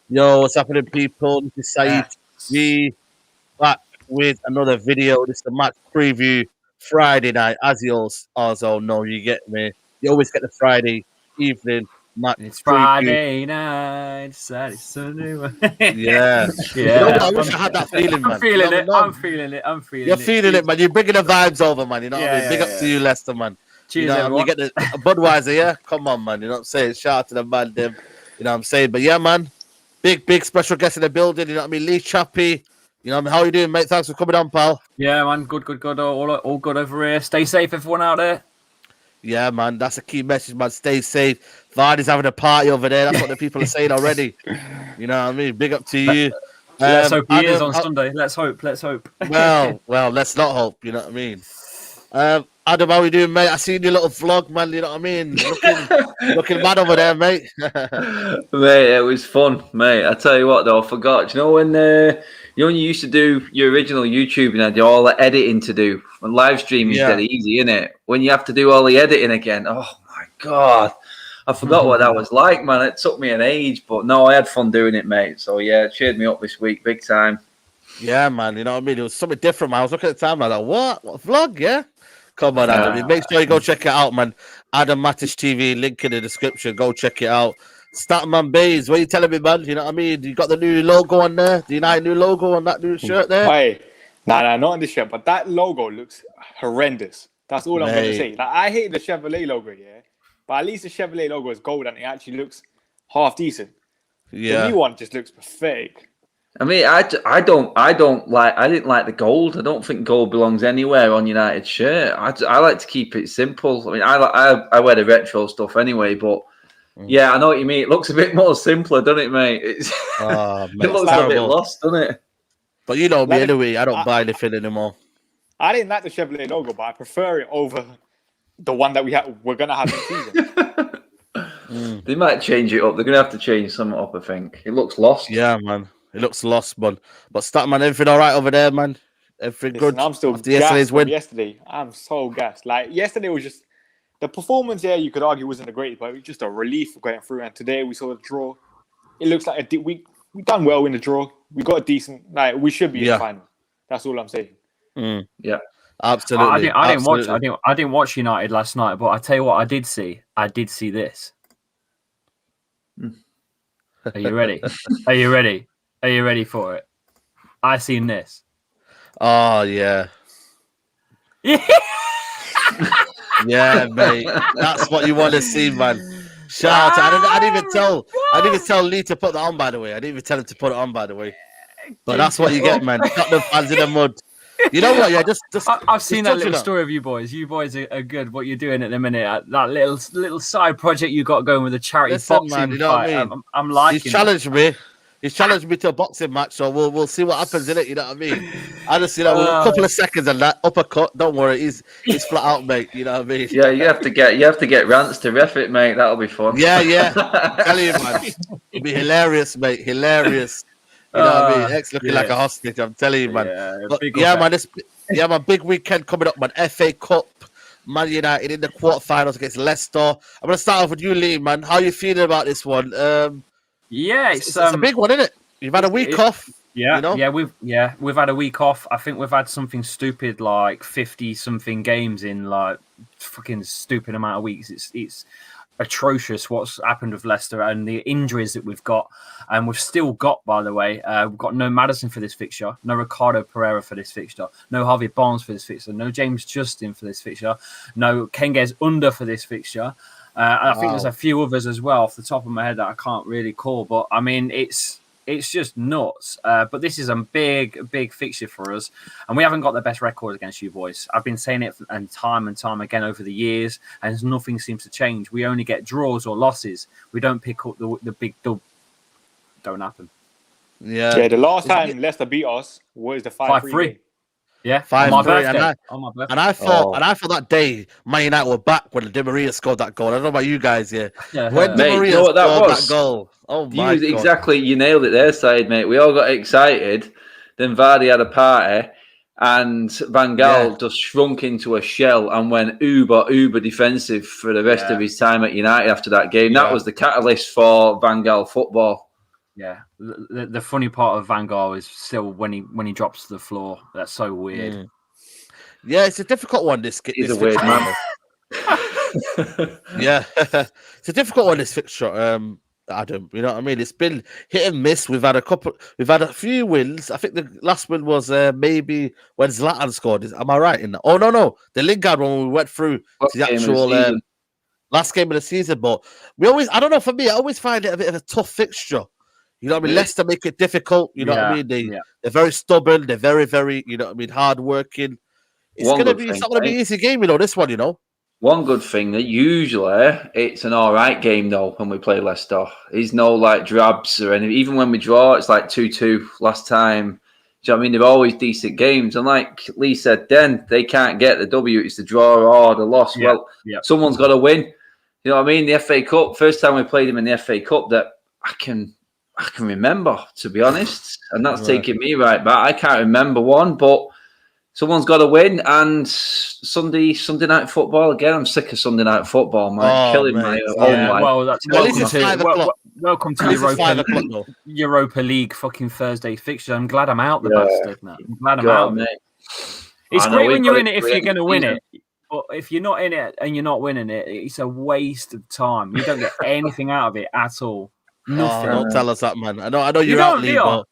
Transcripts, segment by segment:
Yo, what's happening, people? This is Saeed. We back with another video. This is the match preview Friday night. As you all know, you get me. You always get the Friday evening match It's preview. Friday night, Saturday, Sunday. Yeah. You know what? I wish I had that feeling, man. I'm feeling You it. know, I'm feeling it. I'm feeling it. You're feeling it, man. You're bringing the vibes over, man. You know what I mean? Big up to you, Leicester, man. Cheers, you know, everyone. You get the Budweiser, yeah? Come on, man. You know what I'm saying? Shout out to the man, them. You know what I'm saying? But yeah, man. Big special guest in the building. You know what I mean? Lee Chappie. You know what I mean? How you doing, mate? Thanks for coming on, pal. Yeah, man. Good. All good over here. Stay safe, everyone out there. Yeah, man. That's a key message, man. Stay safe. Vardy's having a party over there. That's what the people are saying already. You know what I mean? Big up to you. Let's hope he is on Sunday. Let's hope. Well, let's not hope. You know what I mean? Adam, how you doing, mate? I seen your little vlog, man. You know what I mean? Looking mad over there, mate. Mate, it was fun, mate. I tell you what, though, I forgot. Do you know when when you used to do your original YouTube and had all the editing to do? When live streaming is dead easy, isn't it? When you have to do all the editing again, oh my god, I forgot what that was like, man. It took me an age, but no, I had fun doing it, mate. So yeah, it cheered me up this week, big time. Yeah, man. You know what I mean? It was something different, man. I was looking at the time, I was like, what vlog? Yeah. Come on, Adam. Make sure you go check it out, man. Adam Matish TV, link in the description. Go check it out. Statman Bays, what are you telling me, man? You know what I mean? You got the new logo on there? The United new logo on that new shirt there? Hey, nah, not on this shirt, but that logo looks horrendous. That's all I'm going to say. Like, I hate the Chevrolet logo, yeah? But at least the Chevrolet logo is gold and it actually looks half decent. Yeah. The new one just looks pathetic. I mean, I didn't like the gold. I don't think gold belongs anywhere on United shirt. I like to keep it simple. I mean, I wear the retro stuff anyway, but yeah, I know what you mean. It looks a bit more simpler, doesn't it, mate? Mate, it looks a bit lost, doesn't it? But you know me anyway. I don't buy anything anymore. I didn't like the Chevrolet logo, but I prefer it over the one that we're gonna have this season. They might change it up. They're gonna have to change something up. I think it looks lost. Yeah, man. It looks lost, man. But Statman, everything all right over there, man? Everything good? I'm still gassed from yesterday. I'm so gassed. Like, yesterday was just... The performance here, you could argue, wasn't the greatest, but it was just a relief for going through. And today, we saw the draw. It looks like we done well in the draw. We got a decent... Like, we should be in the final. That's all I'm saying. Yeah. Absolutely. I didn't watch United last night, but I tell you what I did see. I did see this. Are you ready? Are you ready? Are you ready for it? I seen this. Oh yeah. Yeah, mate. That's what you want to see, man. Shout out. I didn't even tell Lee to put that on, by the way. I didn't even tell him to put it on, by the way. But that's what you get, man. Got the fans in the mud. You know what? Yeah, I've seen that little story of you boys. You boys are good. What you're doing at the minute, that little side project you got going with the charity boxing man, you know fight. What I mean? I'm liking. He's challenged me. He's challenged me to a boxing match, so we'll see what happens in it. You know what I mean? I just a couple of seconds and that uppercut. Don't worry, he's flat out, mate. You know what I mean? Yeah, you have to get Rants to ref it, mate. That'll be fun. Yeah. I'm telling you, man, it'll be hilarious, mate. Hilarious. You know what I mean? Ex looking like a hostage. I'm telling you, man. Man, big weekend coming up, man. FA Cup, Man United in the quarterfinals against Leicester. I'm gonna start off with you, Lee, man. How are you feeling about this one? Yeah, it's a big one, isn't it? You've had a week off. Yeah, you know? we've had a week off. I think we've had something stupid like 50-something games in like fucking stupid amount of weeks. It's atrocious what's happened with Leicester and the injuries that we've got. And we've still got, by the way, we've got no Maddison for this fixture, no Ricardo Pereira for this fixture, no Harvey Barnes for this fixture, no James Justin for this fixture, no Kengez Under for this fixture. And I think there's a few others as well off the top of my head that I can't really call. But, I mean, it's just nuts. But this is a big fixture for us. And we haven't got the best record against you boys. I've been saying it time and time again over the years, and nothing seems to change. We only get draws or losses. We don't pick up the big dub. Don't happen. Yeah, the last time Leicester beat us was the 5-3. Yeah, 5-3. And I thought that day Man United were back when Di Maria scored that goal. I don't know about you guys, when Di Maria scored that goal. Oh my God. Exactly, you nailed it there, Said, mate. We all got excited. Then Vardy had a party, and Van Gaal just shrunk into a shell and went uber defensive for the rest of his time at United after that game. That was the catalyst for Van Gaal football. Yeah, the funny part of Van Gaal is still when he drops to the floor. That's so weird. Yeah, it's a difficult one. He's a weird man. Yeah, it's a difficult one. This fixture, Adam. You know what I mean? It's been hit and miss. We've had a few wins. I think the last win was maybe when Zlatan scored. Am I right in that? Oh no, the Lingard one when we went through to the actual last game of the season. But I don't know. For me, I always find it a bit of a tough fixture. You know what I mean? Leicester make it difficult. You know what I mean? They're very stubborn. They're very, very, you know what I mean, hard working. It's not gonna be an easy game, you know, this one, you know. One good thing that usually it's an all right game though when we play Leicester. There's no like drabs or anything. Even when we draw, it's like 2-2 last time. Do you know what I mean? They're always decent games. And like Lee said then, they can't get the W. It's the draw or the loss. Yeah, well, someone's got to win. You know what I mean? The FA Cup, first time we played them in the FA Cup that I can remember, to be honest. And that's taking me right back. I can't remember one, but someone's got to win. And Sunday night football again. I'm sick of Sunday night football, man. Killing my own life. Well, that's welcome to Europa League fucking Thursday fixture. I'm glad I'm out the bastard now. I'm glad I'm out. Mate. It's great when you're in it if you're going to win it. But if you're not in it and you're not winning it, it's a waste of time. You don't get anything out of it at all. Nothing. Don't tell us that, man. I know you're out, Lee, but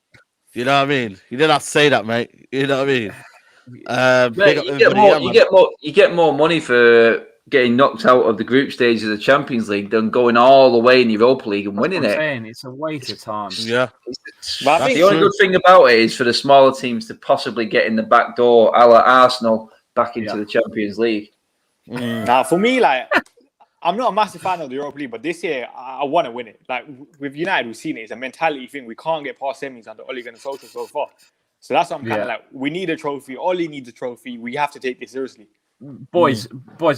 you know what I mean. You didn't have to say that, mate. You know what I mean. You get more money for getting knocked out of the group stage of the Champions League than going all the way in the Europa League and winning it. It's a waste of time. Yeah. The only good thing about it is for the smaller teams to possibly get in the back door, a la Arsenal, back into the Champions League. Now, for me, like, I'm not a massive fan of the Europa League, but this year I want to win it. Like with United, we've seen it. It's a mentality thing. We can't get past semis under Ole Gunnar Solskjaer so far. So that's what I'm kind of like. We need a trophy. Ole needs a trophy. We have to take this seriously. Boys,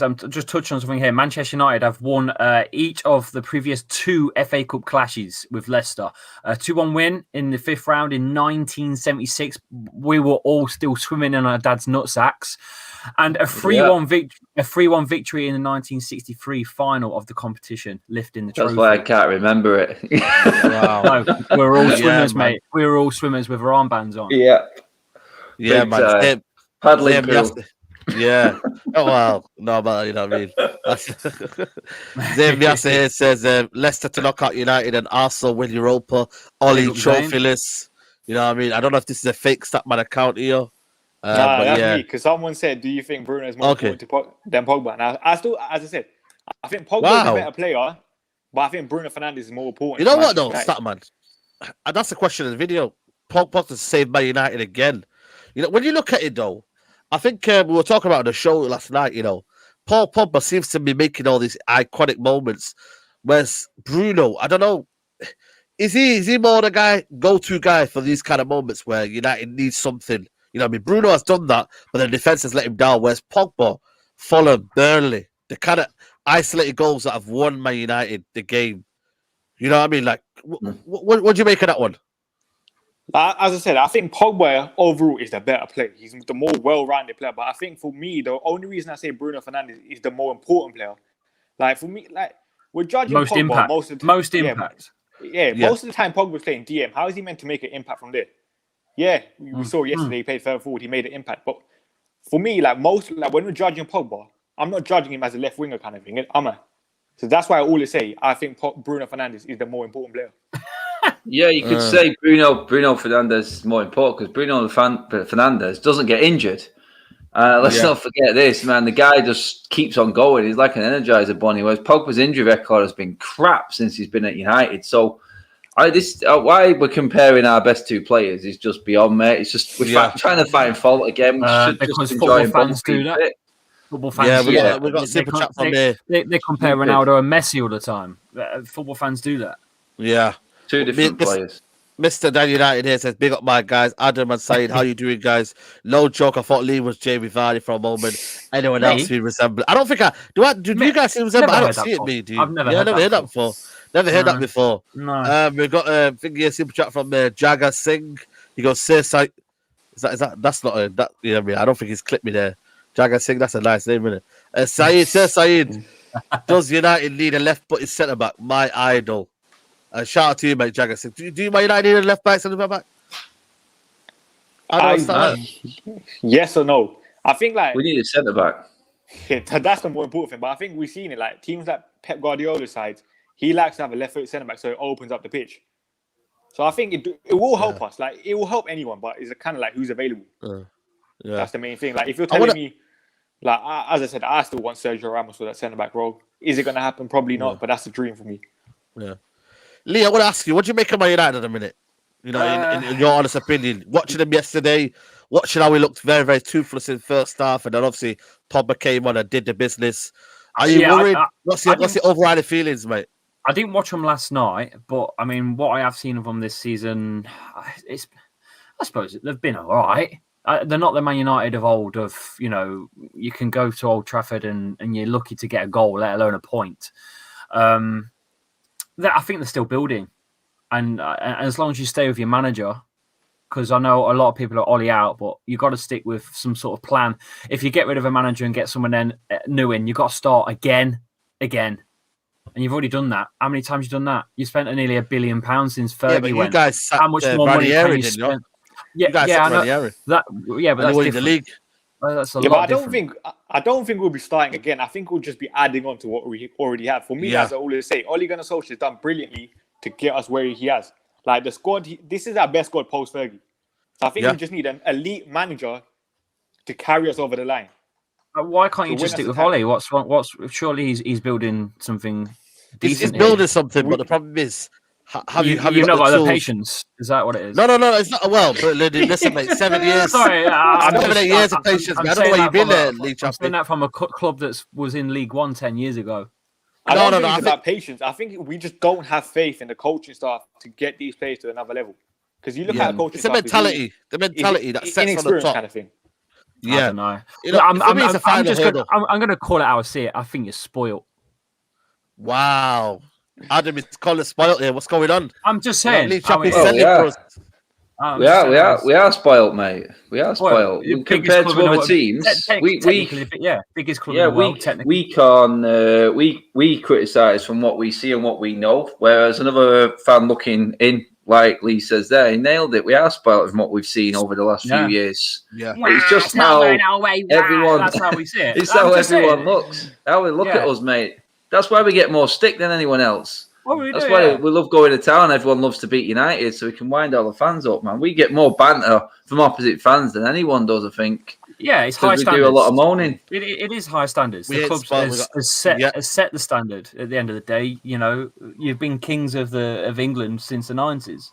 I'm just touching on something here. Manchester United have won each of the previous 2 FA Cup clashes with Leicester. A 2-1 win in the 5th round in 1976. We were all still swimming in our dad's nutsacks. And a 3-1 victory in the 1963 final of the competition, lifting the trophy. That's why I can't remember it. Wow. No, we're all swimmers, mate. We're all swimmers with our armbands on. Yeah, man. Paddling pool. Yeah. Oh, well. No, but you know what I mean. Zane Biasa here says Leicester to knock out United and Arsenal win Europa. Ollie trophyless. You know what I mean? I don't know if this is a fake Statman account here. That's me. Because someone said, "Do you think Bruno is more important than Pogba?" Now, I still, as I said, I think Pogba is a better player, but I think Bruno Fernandes is more important. You know what, though, Statman? And that's the question in the video. Pogba to save Man United again. You know, when you look at it, though, I think we were talking about the show last night. You know, Paul Pogba seems to be making all these iconic moments. Whereas Bruno, I don't know, is he more the go-to guy for these kind of moments where United needs something? You know what I mean? Bruno has done that, but the defense has let him down. Whereas Pogba, Fulham, Burnley, the kind of isolated goals that have won Man United the game. You know what I mean? Like, what do you make of that one? As I said, I think Pogba overall is the better player. He's the more well-rounded player. But I think for me, the only reason I say Bruno Fernandes is the more important player. Like for me, like we're judging most Pogba impact. Most of the impact. Most of the time Pogba's playing DM. How is he meant to make an impact from there? Yeah, we saw yesterday he played further forward. He made an impact. But for me, when we're judging Pogba, I'm not judging him as a left winger kind of thing. So that's why I always say I think Bruno Fernandes is the more important player. Yeah, you could say Bruno Fernandes is more important because Bruno Fernandes doesn't get injured. Let's not forget this, man. The guy just keeps on going. He's like an Energizer bunny. Whereas Pogba's injury record has been crap since he's been at United. So why we're comparing our best 2 players is just beyond me. It's just we're trying to find fault again. Because football fans do that. Football fans, we've got super chat from there. They compare Ronaldo and Messi all the time. Football fans do that. Yeah. 2 different players. Mr. Dan United here says, big up my guys, Adam and Saeed. How you doing, guys? No joke. I thought Lee was Jamie Vardy for a moment. Anyone else who resemble? I don't think do you guys see resemble? I don't see it, me, do you? I've never heard that before. Never heard that before. No. We've got a thing here, super chat from Jagger Singh. He goes, Sir Saeed. That's not a that. You know what I mean? I don't think he's clipped me there. Jagger Singh, that's a nice name, isn't it? Saeed, Sir Saeed. Does United need a left-footed centre back? My idol. Shout out to you, mate, Jagger. So, do you Man United need a left back, centre back? Yes or no? I think like we need a centre back. That's the more important thing. But I think we've seen it like teams like Pep Guardiola's sides. He likes to have a left-foot centre back, so it opens up the pitch. So I think it will help us. Like it will help anyone, but it's kind of like who's available. That's the main thing. Like if you're telling me, like as I said, I still want Sergio Ramos for that centre back role. Is it going to happen? Probably not. But that's the dream for me. Yeah. Lee, I want to ask you, what do you make of Man United at the minute? You know, in your honest opinion, watching them yesterday, watching how we looked very, very toothless in first half, and then obviously Pogba came on and did the business. Are you worried? What's the overriding feelings, mate? I didn't watch them last night, but I mean, what I have seen of them this season, I suppose they've been all right. They're not the Man United of old. You can go to Old Trafford and you're lucky to get a goal, let alone a point. I think they're still building, and as long as you stay with your manager, because I know a lot of people are Ollie out, but you got to stick with some sort of plan. If you get rid of a manager and get someone new in, you got to start again. And you've already done that. How many times have you done that? You spent nearly £1 billion since Fergie went. You guys how much more money can you spend? You guys I know. But that's different. The league. That's a lot but different. I don't think we'll be starting again. I think we'll just be adding on to what we already have. For me, as I always say, Ole Gunnar Solskjaer has done brilliantly to get us where he has. Like the squad, this is our best squad post Fergie. So I think we just need an elite manager to carry us over the line. Why can't you just stick with Ole? What's surely he's building something decent. He's building something, but the problem is, have you not got the tools? patience? Is that what it is? No, it's not. Well, but listen, mate, 7 years. Sorry, 7 8 years of patience. I don't know where you've been there, Lee. I'm saying that from a club that was in League One 10 years ago. I don't think it's about patience. I think we just don't have faith in the coaching staff to get these players to another level. Because you look at the coaching staff. It's the mentality that sets on the top. Kind of thing. Yeah. I don't know. I'm going to call it how I see it. I think you're spoiled. Wow. Adam is calling spoiled here. What's going on? I'm just saying. We are spoiled, mate. We are spoiled. Compared to other teams, biggest club in the world, technically. We criticise from what we see and what we know, whereas another fan looking in, like Lee says there, he nailed it. We are spoiled from what we've seen over the last few years. Yeah. It's just how everyone. That's how we see it. It's how everyone looks. How we look at us, mate. That's why we get more stick than anyone else. That's why we love going to town. Everyone loves to beat United, so we can wind all the fans up, man. We get more banter from opposite fans than anyone does, I think. Yeah, it's high standards. We do a lot of moaning. It is high standards. The club has set the standard. At the end of the day, you've been kings of England since the 90s,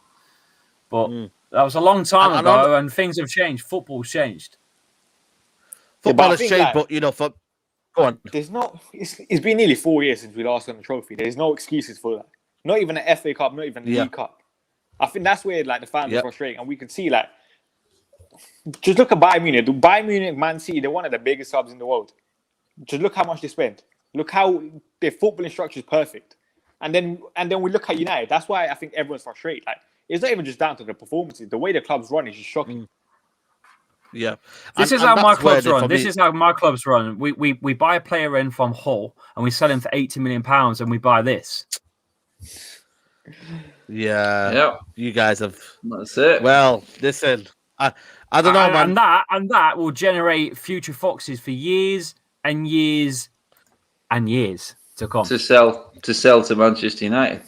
but that was a long time ago, and things have changed. Football's changed. Football has changed, but go on. There's not. It's been nearly 4 years since we last won the trophy. There's no excuses for that. Not even an FA Cup. Not even the League Cup. I think that's where the fans are frustrating, and we can see just look at Bayern Munich. Bayern Munich, Man City, they're one of the biggest clubs in the world. Just look how much they spend. Look how their footballing structure is perfect. And then we look at United. That's why I think everyone's frustrated. It's not even just down to the performances. The way the clubs run is just shocking. Yeah, this is how my clubs run. This is how my clubs run. We buy a player in from Hull and we sell him for £80 million, and we buy this. Yeah, you guys have. That's it. Well, listen, I don't know, man. And that will generate future Foxes for years and years and years to come. To sell to Manchester United.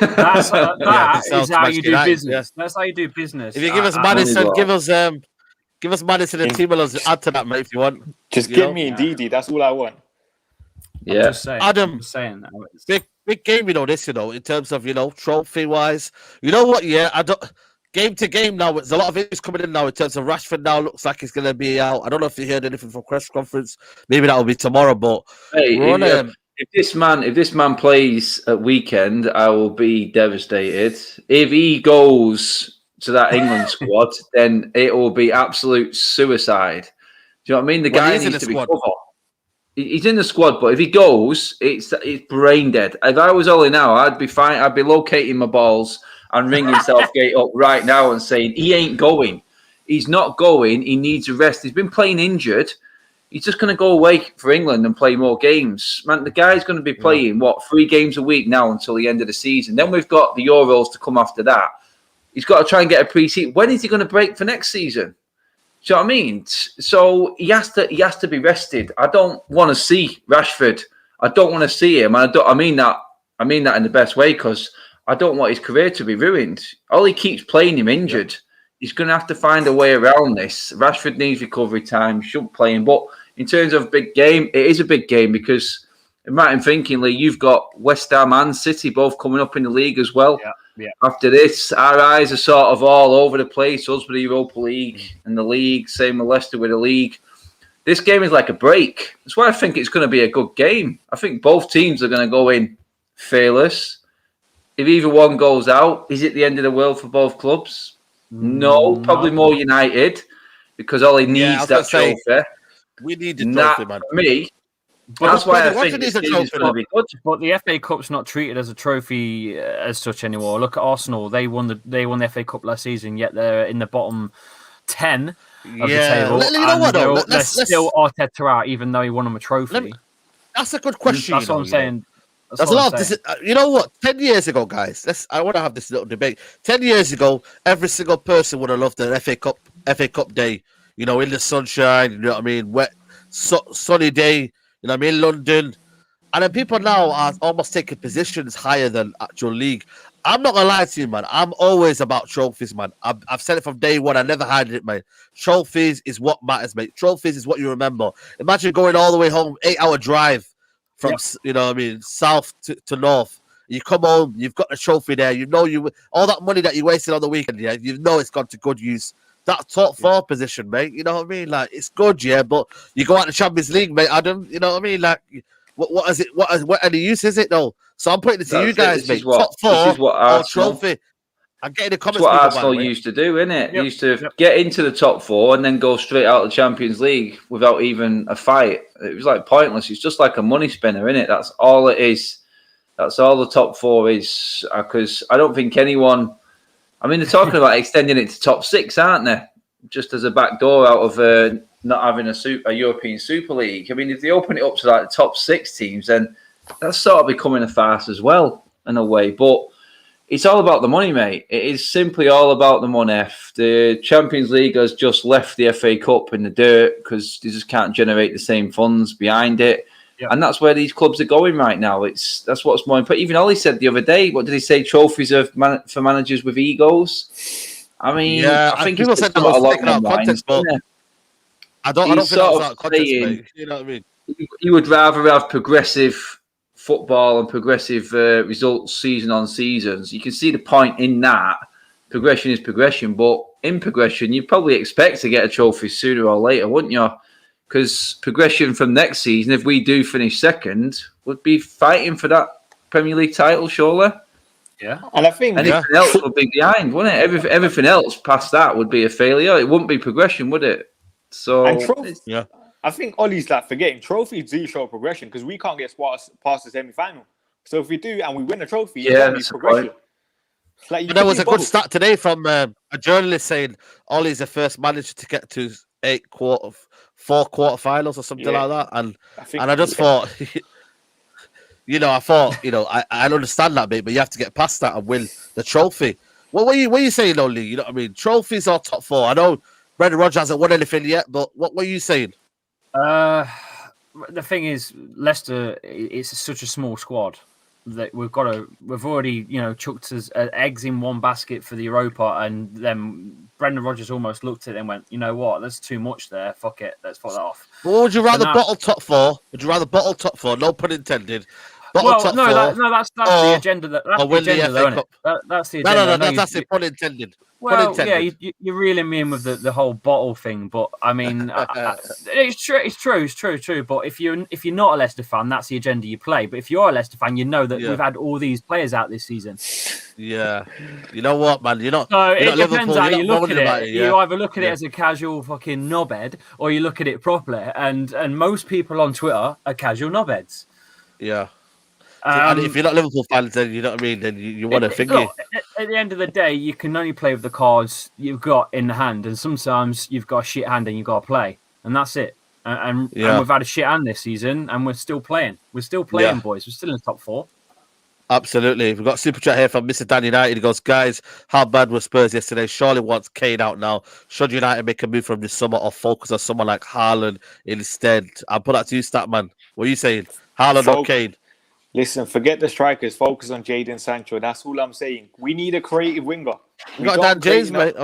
That is how you do business. That's how you do business. If you give us Madison, give us Madison and Timo. Add to that, mate, if you want. Just give me Ndidi. That's all I want. Yeah. Just saying, Adam, big game, this, in terms of, trophy wise. You know what? Yeah, I don't. Game to game now. There's a lot of it coming in now in terms of Rashford. Now looks like he's going to be out. I don't know if you heard anything from press conference. Maybe that will be tomorrow. But if this man plays at weekend, I will be devastated. If he goes to that England squad, then it will be absolute suicide. Do you know what I mean? The guy needs to be covered. He's in the squad, but if he goes, it's brain dead. If I was Ollie now, I'd be fine. I'd be locating my balls and ringing Southgate up right now and saying he ain't going. He's not going. He needs a rest. He's been playing injured. He's just going to go away for England and play more games. Man, the guy's going to be playing, 3 games a week now until the end of the season. Then we've got the Euros to come after that. He's got to try and get a pre-season. When is he going to break for next season? Do you know what I mean? So he has to be rested. I don't want to see Rashford. I don't want to see him. And I mean that in the best way, because I don't want his career to be ruined. Ollie keeps playing him injured. He's going to have to find a way around this. Rashford needs recovery time. Shouldn't play him. But in terms of big game, it is a big game because, right in thinking, Lee, you've got West Ham and City both coming up in the league as well. Yeah. After this, our eyes are sort of all over the place. Us with the Europa League and the league. Same with Leicester with the league. This game is like a break. That's why I think it's going to be a good game. I think both teams are going to go in fearless. If either one goes out, is it the end of the world for both clubs? No, probably more United, because Ollie needs that trophy. We need the trophy, man. For me, that's why I think this game is going to be good. But the FA Cup's not treated as a trophy as such anymore. Look at Arsenal; they won the FA Cup last season, yet they're in the bottom 10 of the table. You know what, though? They're still Arteta out, even though he won them a trophy. That's a good question. That's what I'm saying. There's a lot of you know what? 10 years ago, guys, I want to have this little debate. 10 years ago, every single person would have loved an FA Cup day, you know, in the sunshine, you know what I mean? Wet, sunny day, you know what I mean? London. And then people now are almost taking positions higher than actual league. I'm not going to lie to you, man. I'm always about trophies, man. I've said it from day one. I never hide it, man. Trophies is what matters, mate. Trophies is what you remember. Imagine going all the way home, 8-hour drive. From you know what I mean, south to north. You come home, you've got a trophy there. You know all that money that you wasted on the weekend, yeah, you know it's gone to good use. That top 4 position, mate. You know what I mean? Like it's good, yeah, but you go out the Champions League, mate, Adam. You know what I mean? Like what is it? What any use is it though? So I'm putting it to you guys, mate. Top 4 or trophy. I'm getting the comments. That's what Arsenal used to do, isn't it? They used to get into the top 4 and then go straight out of the Champions League without even a fight. It was like pointless. It's just like a money spinner, isn't it? That's all it is. That's all the top 4 is. Because I don't think anyone. I mean, they're talking about extending it to top 6, aren't they? Just as a back door out of not having a European Super League. I mean, if they open it up to like the top 6 teams, then that's sort of becoming a farce as well in a way. But it's all about the money, mate. It is simply all about the money. The Champions League has just left the FA Cup in the dirt because they just can't generate the same funds behind it. Yep. And that's where these clubs are going right now. That's what's more important. Even Ollie said the other day, what did he say? Trophies for managers with egos. I mean, I think people said that was taken out of context, but I don't think that's out of context, mate. You know what I mean? You would rather have progressive football and progressive results season on seasons. You can see the point in that. Progression is progression, but in progression, you probably expect to get a trophy sooner or later, wouldn't you? Because progression from next season, if we do finish second, would be fighting for that Premier League title, surely. Yeah, and I think anything else would be behind, wouldn't it? Everything else past that would be a failure. It wouldn't be progression, would it? So, I think Ollie's like forgetting trophies do show progression because we can't get past the semi-final. So if we do and we win a trophy, it's progression. Like there was a good stat today from a journalist saying Ollie's the first manager to get to 4 quarterfinals or something like that, and I just thought, I understand that bit, but you have to get past that and win the trophy. What were you saying, Ollie? You know what I mean? Trophies or top 4? I know Brendan Rodgers hasn't won anything yet, but what were you saying? The thing is, Leicester it's such a small squad that we've already chucked us eggs in one basket for the Europa, and then Brendan Rodgers almost looked at it and went, you know what, there's too much there. Fuck it, let's put that off. But would you rather bottle top 4? Would you rather bottle top 4? No pun intended. That's the agenda. That's the agenda, though, isn't it? That's the agenda. No, that's the pun intended. Well, yeah, you're reeling me in with the whole bottle thing, but I mean, it's true. But if you're not a Leicester fan, that's the agenda you play. But if you're a Leicester fan, you know that we've had all these players out this season. Yeah, you know what, man? You're not. So it depends how you look at it. You either look at it as a casual fucking knobhead, or you look at it properly. And most people on Twitter are casual knobheads. Yeah. And if you're not Liverpool fans, then you know what I mean. Then you want to think. Look, at the end of the day, you can only play with the cards you've got in the hand, and sometimes you've got a shit hand and you've got to play, and that's it. And we've had a shit hand this season, and we're still playing. We're still playing, boys. We're still in the top 4. Absolutely. We've got a super chat here from Mr. Dan United. He goes, guys, how bad were Spurs yesterday? Surely wants Kane out now. Should United make a move from this summer or focus on someone like Haaland instead? I'll put that to you, Statman. What are you saying? Haaland or Kane? Listen, forget the strikers. Focus on Jadon Sancho. That's all I'm saying. We need a creative winger. We got Dan James, mate.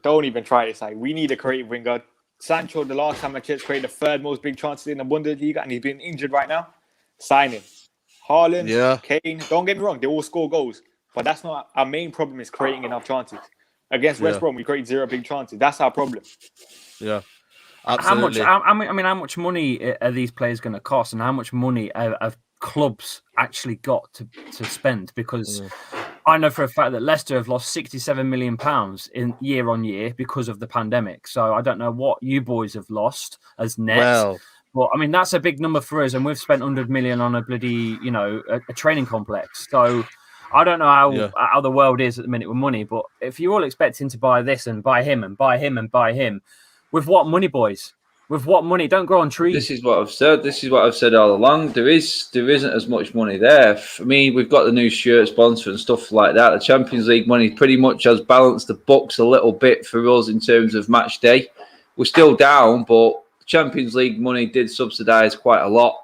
Don't even try it. Like, we need a creative winger. Sancho, the last time I checked, created the 3rd most big chances in the Bundesliga, and he's been injured right now. Sign him. Haaland, Kane, don't get me wrong, they all score goals. But that's not our main problem, is creating enough chances. Against West Brom, we create 0 big chances. That's our problem. Yeah. Absolutely. How much money are these players going to cost, and how much money have clubs actually got to spend? Because I know for a fact that Leicester have lost £67 million in year on year because of the pandemic. So I don't know what you boys have lost as net. Well, but I mean, that's a big number for us, and we've spent 100 million on a bloody, a training complex. So I don't know how the world is at the minute with money. But if you're all expecting to buy this and buy him and buy him and buy him, with what money, boys? With what money? Don't grow on trees. This is what I've said. This is what I've said all along. There isn't as much money there. For me, we've got the new shirt sponsor and stuff like that. The Champions League money pretty much has balanced the books a little bit for us in terms of match day. We're still down, but the Champions League money did subsidise quite a lot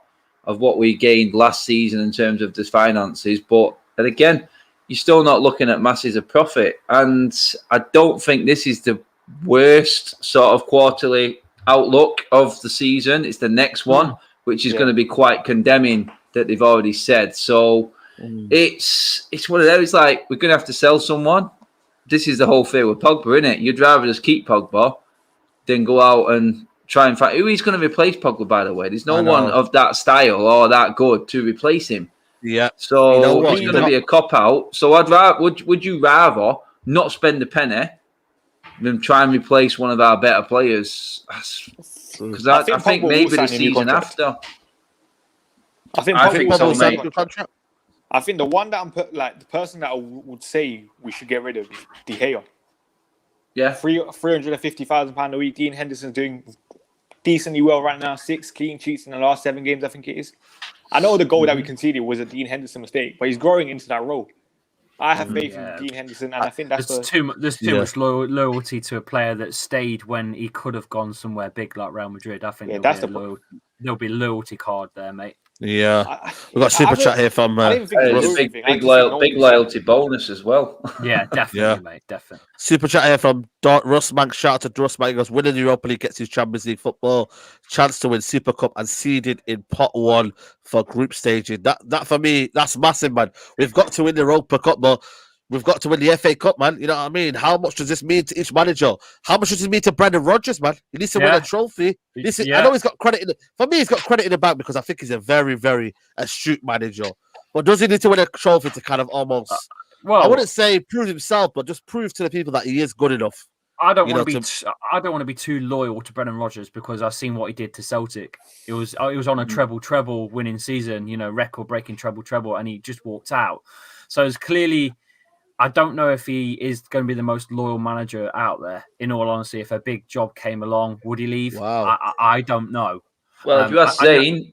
of what we gained last season in terms of the finances. But then again, you're still not looking at masses of profit. And I don't think this is the worst sort of quarterly outlook of the season. It's the next one, which is going to be quite condemning, that they've already said. So it's one of those. It's like, we're going to have to sell someone. This is the whole thing with Pogba, isn't it? You'd rather just keep Pogba than go out and try and find who he's going to replace Pogba. By the way, there's no one of that style or that good to replace him. Yeah. So it's going to be a cop out. So I'd rather. Would you rather not spend a penny than try and replace one of our better players? Because I think maybe the season after. I think so, mate. I think the one that the person that I would say we should get rid of is De Gea. Yeah, £350,000 a week. Dean Henderson's doing decently well right now. 6 clean sheets in the last 7 games, I think it is. I know the goal that we conceded was a Dean Henderson mistake, but he's growing into that role. I have faith in Dean Henderson, and I think that's too much loyalty to a player that stayed when he could have gone somewhere big like Real Madrid. I think there'll be a loyalty card there, mate. Yeah, we've got a super chat here from big loyalty bonus as well. Yeah, definitely, mate, definitely. Super chat here from Russ Mank. Shout out to Russ Mank. He goes, winning the Europa League gets his Champions League football chance to win Super Cup and seeded in pot 1 for group staging. That for me, that's massive, man. We've got to win the Europa Cup, but we've got to win the FA Cup, man. You know what I mean? How much does this mean to each manager? How much does this mean to Brendan Rodgers, man? He needs to win a trophy. I know he's got credit for me, he's got credit in the bank because I think he's a very, very astute manager. But does he need to win a trophy to kind of almost, I wouldn't say prove himself, but just prove to the people that he is good enough? I don't want to be too loyal to Brendan Rodgers because I've seen what he did to Celtic. It was on a treble winning season, record breaking treble, and he just walked out. So it's clearly, I don't know if he is going to be the most loyal manager out there. In all honesty, if a big job came along, would he leave? Wow. I don't know. Well, if you ask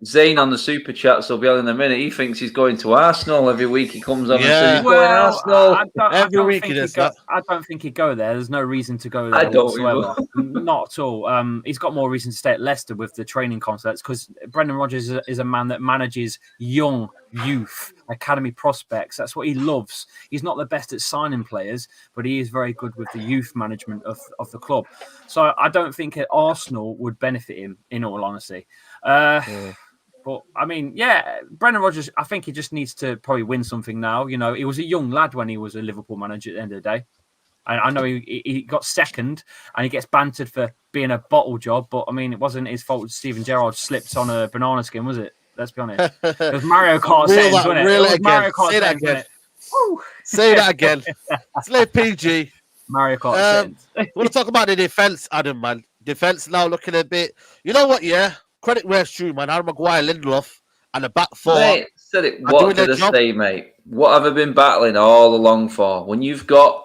Zane on the super chats, will be on in a minute. He thinks he's going to Arsenal every week. He comes on and says he's going to Arsenal every week. I don't think he'd go there. There's no reason to go there whatsoever. Not at all. He's got more reason to stay at Leicester with the training concepts because Brendan Rodgers is a man that manages youth academy prospects. That's what he loves. He's not the best at signing players, but he is very good with the youth management of the club. So I don't think Arsenal would benefit him, in all honesty. But I mean, Brendan Rodgers, I think he just needs to probably win something now. He was a young lad when he was a Liverpool manager at the end of the day. And I know he got second and he gets bantered for being a bottle job, but I mean, it wasn't his fault Steven Gerrard slipped on a banana skin, was it? Let's be honest. It was Mario Kart settings, wasn't it? It was Mario Kart settings, wasn't it? Say that again. Slay PG. Mario Kart settings. We want to talk about the defense, Adam, man. Defense now looking a bit. You know what? Yeah, credit where it's true, man. Harry Maguire, Lindelof, and the back four. Mate, what did I say, mate? What have I been battling all along for? When you've got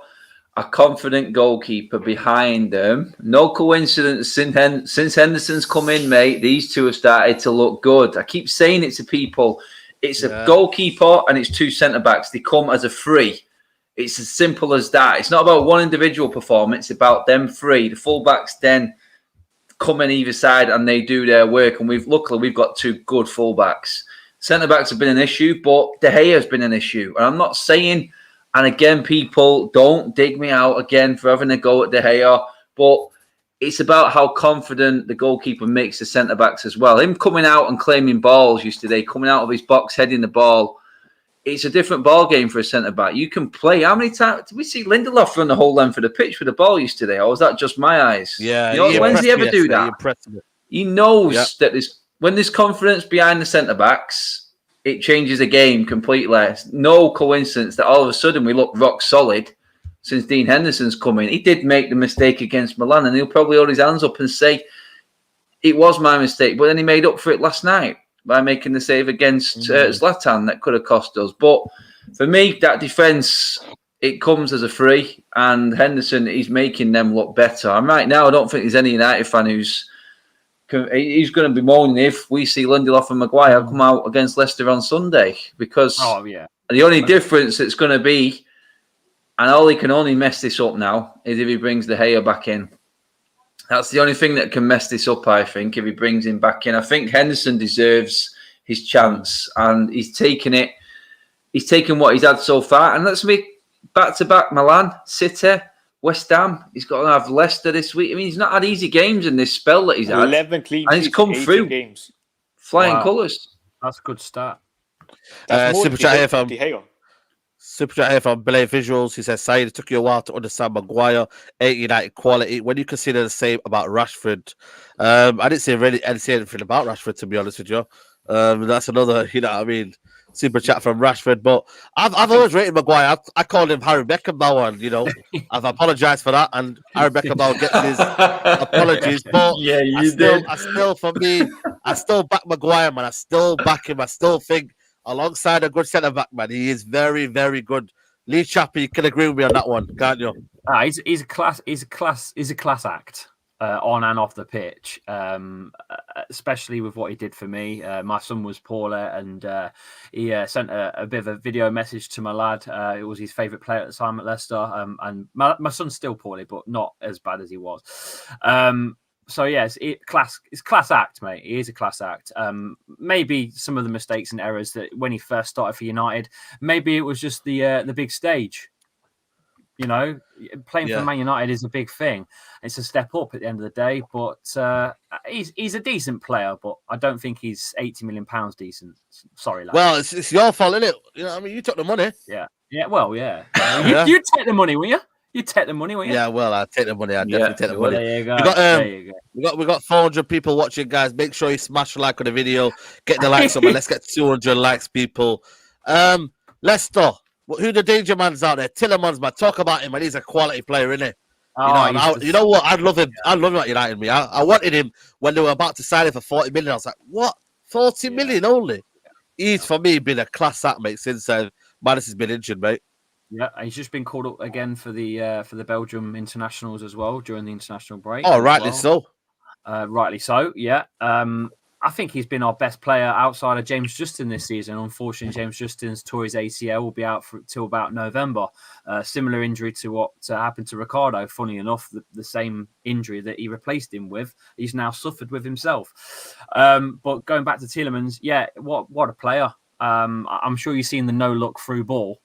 a confident goalkeeper behind them. No coincidence, since Henderson's come in, mate, these two have started to look good. I keep saying it to people. It's a goalkeeper and it's two centre-backs. They come as a free. It's as simple as that. It's not about one individual performance. It's about them three. The full-backs then come in either side and they do their work. And luckily we've got two good full-backs. Centre-backs have been an issue, but De Gea has been an issue. And I'm not saying... And again, people, don't dig me out again for having a go at De Gea. But it's about how confident the goalkeeper makes the centre-backs as well. Him coming out and claiming balls yesterday, coming out of his box, heading the ball, it's a different ball game for a centre-back. You can play. How many times did we see Lindelof run the whole length of the pitch with the ball yesterday? Or was that just my eyes? Yeah. When does he ever do that? He knows that when there's confidence behind the centre-backs, it changes the game completely. No coincidence that all of a sudden we look rock solid since Dean Henderson's come in. He did make the mistake against Milan, and he'll probably hold his hands up and say, it was my mistake. But then he made up for it last night by making the save against Zlatan that could have cost us. But for me, that defence, it comes as a free, and Henderson is making them look better. And right now, I don't think there's any United fan he's going to be moaning if we see Lindelof and Maguire come out against Leicester on Sunday, because the only difference it's going to be, and Ole can only mess this up now, is if he brings De Gea back in. That's the only thing that can mess this up, I think, if he brings him back in. I think Henderson deserves his chance, and he's taken it. He's taken what he's had so far, and let's make back-to-back Milan, City, West Ham. He's got to have Leicester this week. I mean, he's not had easy games in this spell that he's had. 11 clean and he's come through games. Flying colours. That's a good start. Super chat here from Belay Visuals. He says, Said, it took you a while to understand Maguire, 8 United quality. When you consider the same about Rashford, I didn't say anything about Rashford, to be honest with you. That's another, you know what I mean, super chat from Rashford. But I've always rated Maguire. I called him Harry Beckham now, and you know, I've apologized for that. And Harry Beckham now gets his apologies. But yeah, I still back Maguire, man. I still back him. I still think alongside a good centre back, man, he is very, very good. Lee Chappie, you can agree with me on that one, can't you? He's a class act. On and off the pitch, especially with what he did for me. My son was poorly, and he sent a bit of a video message to my lad. It was his favourite player at the time at Leicester, and my son's still poorly, but not as bad as he was. So yes, it's class act, mate. He is a class act. Maybe some of the mistakes and errors that when he first started for United, maybe it was just the big stage. You know, playing for Man United is a big thing. It's a step up at the end of the day, but he's a decent player, but I don't think he's £80 million decent. Sorry, lad. Well, it's your fault, isn't it? You know what I mean? You took the money. Yeah. Well, yeah. You take the money, will you? You take the money, will you? Yeah, well, I take the money. I definitely take the money. There you go. There you go. We got 400 people watching, guys. Make sure you smash a like on the video. Get the likes up, and let's get 200 likes, people. Leicester. Who the danger man's out there? Tillemans, man. Talk about him, man. He's a quality player, isn't he? You know what? I'd love him. I'd love him at United. Me, I wanted him when they were about to sign him for 40 million. I was like, what? 40 million only? He's for me been a class act, mate. Since Madison's been injured, mate. Yeah, he's just been called up again for the Belgium internationals as well during the international break. Oh, rightly so. Rightly so. Yeah. I think he's been our best player outside of James Justin this season. Unfortunately, James Justin's tore his ACL, will be out till about November. Similar injury to what happened to Ricardo. Funny enough, the same injury that he replaced him with, he's now suffered with himself. But going back to Tielemans, yeah, what a player. I'm sure you've seen the no-look through ball.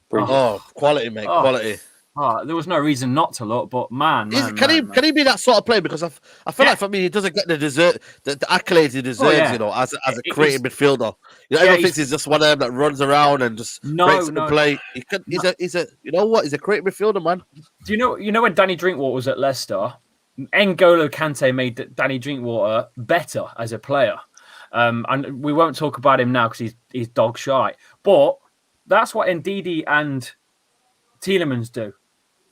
Quality, mate, quality. There was no reason not to look, but man, can he be that sort of player? Because I feel like for me, he doesn't get the accolades he deserves. You know, as a creative midfielder. You know, everyone thinks he's just one of them that runs around and just breaks up the play. He's a you know what? He's a creative midfielder, man. Do you know when Danny Drinkwater was at Leicester, N'Golo Kante made Danny Drinkwater better as a player. And we won't talk about him now because he's dog shy. But that's what Ndidi and Tielemans do.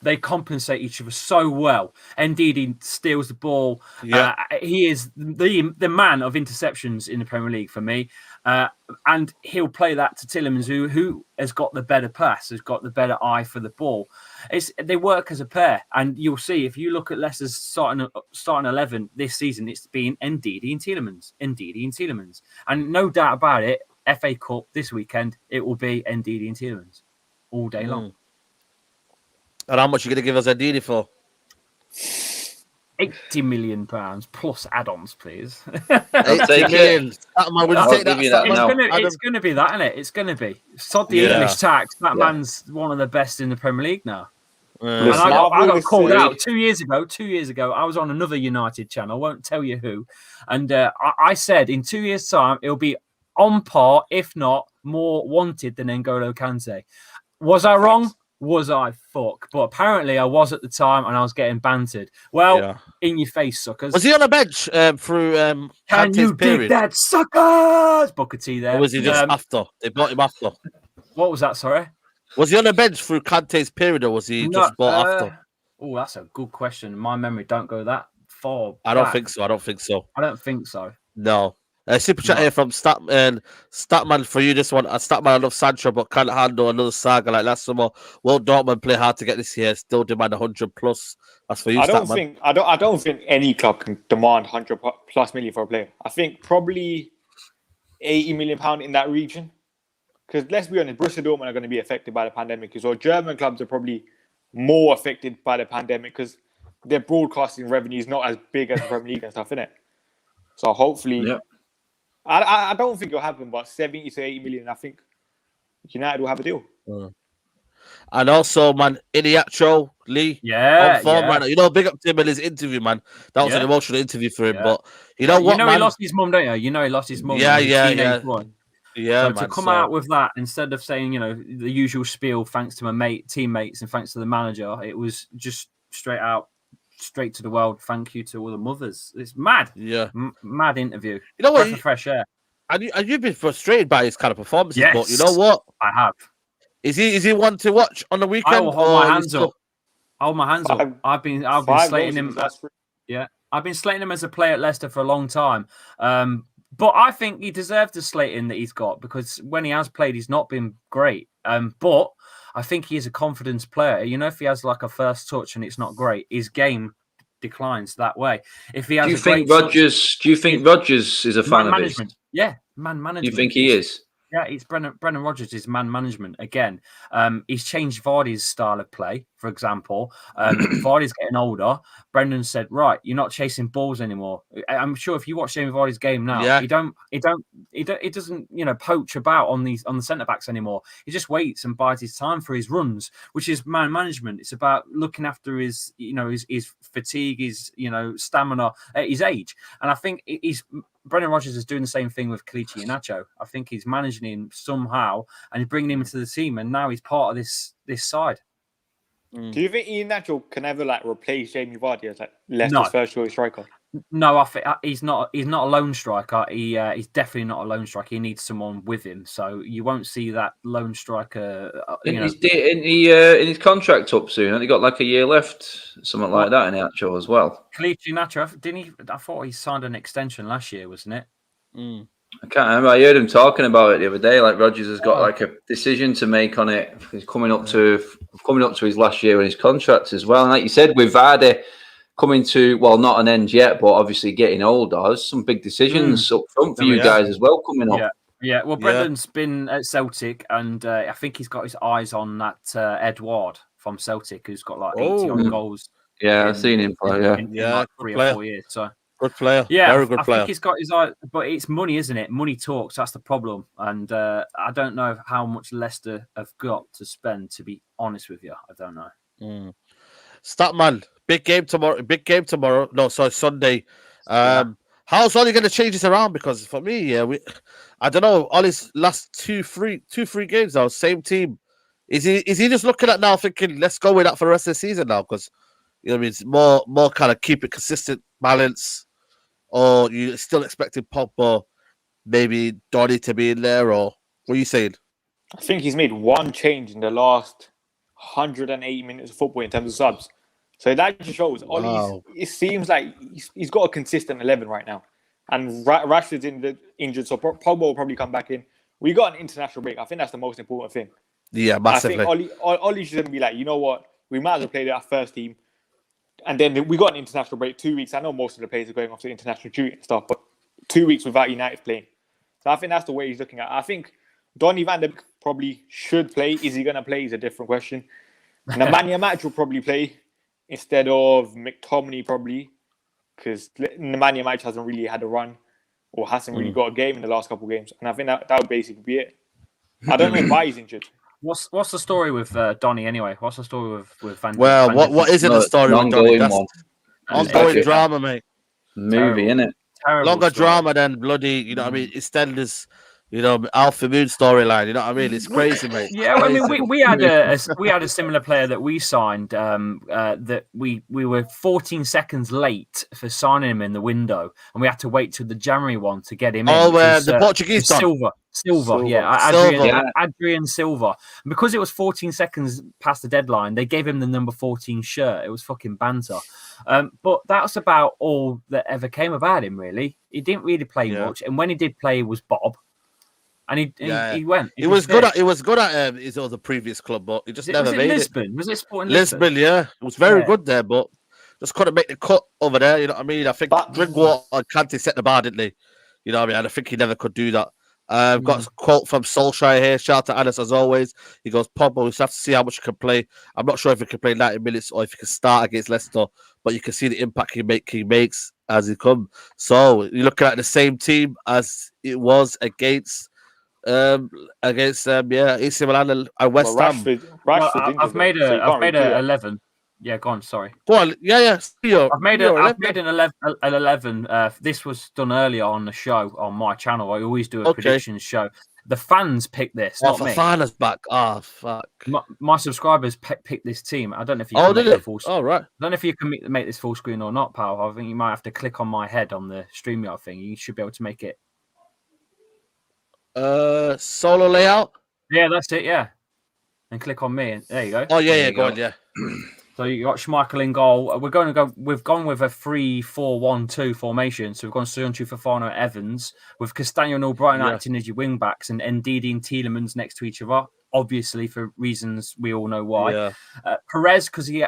They compensate each other so well. Indeed, he steals the ball. Yeah. He is the man of interceptions in the Premier League for me. And he'll play that to Tielemans, who has got the better pass, has got the better eye for the ball. They work as a pair. And you'll see, if you look at Leicester's starting 11 this season, it's been Ndidi and Tielemans. And no doubt about it, FA Cup this weekend, it will be Ndidi and Tielemans all day long. And how much are you going to give us Ndidi for? £80 million plus add-ons, please. 80 million. It's going to be that, isn't it? It's going to be. Sod the English tax. That man's one of the best in the Premier League now. And I got called out 2 years ago. 2 years ago, I was on another United channel. I won't tell you who. And I said in 2 years' time, it'll be on par, if not more wanted than N'Golo Kante. Was I wrong? Was I? Fuck. But apparently I was at the time and I was getting bantered. Well, in your face, suckers. Was he on the bench through Can you dig that, suckers? Booker T there. Or was he just after? They bought him after. What was that, sorry? Was he on the bench through Kante's period or was he just bought after? Oh, that's a good question. My memory don't go that far I don't think so. I don't think so. No. Super chat here from Statman for you. This one, Statman, I love Sancho, but can't handle another saga like last summer. Will Dortmund play hard to get this year? Still demand 100 plus. That's for you, Statman. I don't think any club can demand 100 plus million for a player. I think probably £80 million in that region. Because let's be honest, Borussia Dortmund are going to be affected by the pandemic as well. German clubs are probably more affected by the pandemic because their broadcasting revenue is not as big as the Premier League and stuff, innit? So hopefully. Yeah. I don't think it'll happen, but 70 to 80 million, I think United will have a deal. And also, man, Iniacho, Lee, on form right now. You know, big up to him in his interview, man. That was an emotional interview for him. But you know what, man? He lost his mum, don't you? You know he lost his mum. Yeah. So man, to come out with that, instead of saying, the usual spiel, thanks to my teammates and thanks to the manager, it was just straight to the world. Thank you to all the mothers. It's mad. Yeah. Mad interview. You know what? Fresh air. And you've been frustrated by his kind of performances, yes, but you know what? I have. Is he one to watch on the weekend? I will hold my hands up. Hold my hands up. I've been slating him. I've been slating him as a player at Leicester for a long time. But I think he deserves the slating that he's got because when he has played, he's not been great. But I think he is a confidence player. If he has like a first touch and it's not great, his game declines that way. If he has, do you think Rodgers is a fan of his? Yeah, man management. You think he is? Yeah, it's Brendan Rodgers is man management again. He's changed Vardy's style of play, for example. Vardy's getting older. Brendan said, "Right, you're not chasing balls anymore." I'm sure if you watch Jamie Vardy's game now, he doesn't poach about on the centre backs anymore. He just waits and bides his time for his runs, which is man management. It's about looking after his fatigue, his stamina at his age, and I think Brendan Rodgers is doing the same thing with Kelechi Iheanacho. I think he's managing him somehow and he's bringing him into the team, and now he's part of this side. Do you think Iheanacho can ever replace Jamie Vardy as Leicester's first choice striker? No, I think he's not a lone striker. He's definitely not a lone striker. He needs someone with him, so you won't see that lone striker. In his contract up soon, and he got a year left, something like that in Iheanacho as well. Kelechi Iheanacho, didn't he? I thought he signed an extension last year, wasn't it? I can't remember. I heard him talking about it the other day. Rodgers has got a decision to make on it. He's coming up to his last year in his contract as well. And like you said, with Vardy coming to not an end yet, but obviously getting older, there's some big decisions up front for you guys as well coming up. Yeah. Well, Brendan's been at Celtic, and I think he's got his eyes on that Edouard from Celtic, who's got 80 odd goals. Yeah, I've seen him play. In 3 or 4 years. So. Good player. Yeah, very good player. I think he's got his eye, but it's money, isn't it? Money talks. That's the problem. And I don't know how much Leicester have got to spend, to be honest with you. I don't know. Statman, big game tomorrow. No, sorry, Sunday. How's Ollie going to change this around? Because for me, I don't know. Ollie's last two, three games now, same team. Is he just looking at now thinking, let's go with that for the rest of the season now? Because it's more kind of keep it consistent, balance. Or you still expecting Pogba, maybe Donny to be in there, or what are you saying? I think he's made one change in the last 180 minutes of football in terms of subs. So that just shows it seems like he's got a consistent 11 right now. And Rashford's injured, so Pogba will probably come back in. We got an international break. I think that's the most important thing. Yeah, massively. I think Ollie's going to be like, you know what? We might as well play our first team. And then we got an international break, 2 weeks. I know most of the players are going off to international duty and stuff, but 2 weeks without United playing. So I think that's the way he's looking at it. I think Donny van der Beek probably should play. Is he going to play is a different question. Nemanja Matic will probably play instead of McTominay probably, because Nemanja Matic hasn't really had a run or hasn't really got a game in the last couple of games. And I think that would basically be it. I don't know why he's injured. What's the story with Donny anyway? What's the story with Van? Well, what isn't the story with Donny? That's ongoing drama, mate. Movie, innit? Longer drama than bloody, you know what I mean? EastEnders, you know, Alpha Moon storyline. You know what I mean? It's crazy, mate. Yeah, I mean, we had a similar player that we signed. That we were 14 seconds late for signing him in the window, and we had to wait till the January one to get him in. Oh, the Portuguese Silva, yeah, Adrian Silva. And because it was 14 seconds past the deadline, they gave him the number 14 shirt. It was fucking banter. But that's about all that ever came about him, really. He didn't really play much, and when he did play, it was Bob. And he went. He was good at his other previous club, but he just never made Lisbon? it. Was it Sporting Lisbon? Yeah, it was very good there, but just couldn't make the cut over there. You know what I mean? I think Drinkwater and Kante set the bar, didn't they? You know what I mean? And I think he never could do that. Got a quote from Solskjaer here. Shout out to Anis as always. He goes, Pogba, we just have to see how much he can play. I'm not sure if he can play 90 minutes or if he can start against Leicester, but you can see the impact he makes as he comes. So you're looking at the same team as it was against AC Milan and West Ham. I've made a 11. Yeah, go on. Sorry. Go on. Yeah. I've made an 11. This was done earlier on the show on my channel. I always do a predictions show. The fans picked this, not me. Fans back. Oh, fuck. My subscribers picked this team. I don't know if you can make it full screen. Oh, right. I don't know if you can make this full screen or not, pal. I think you might have to click on my head on the StreamYard thing. You should be able to make it. Solo layout? Yeah, that's it, yeah. And click on me. And there you go. Oh, yeah, go on, yeah. So you got Schmeichel in goal. We've gone with a 3-4-1-2 formation. So we've gone Söyüncü, Fofana, Evans, with Castagne and Albrighton acting as your wing backs, and Ndidi and Tielemans next to each other. Obviously, for reasons we all know why. Yeah. Perez, because he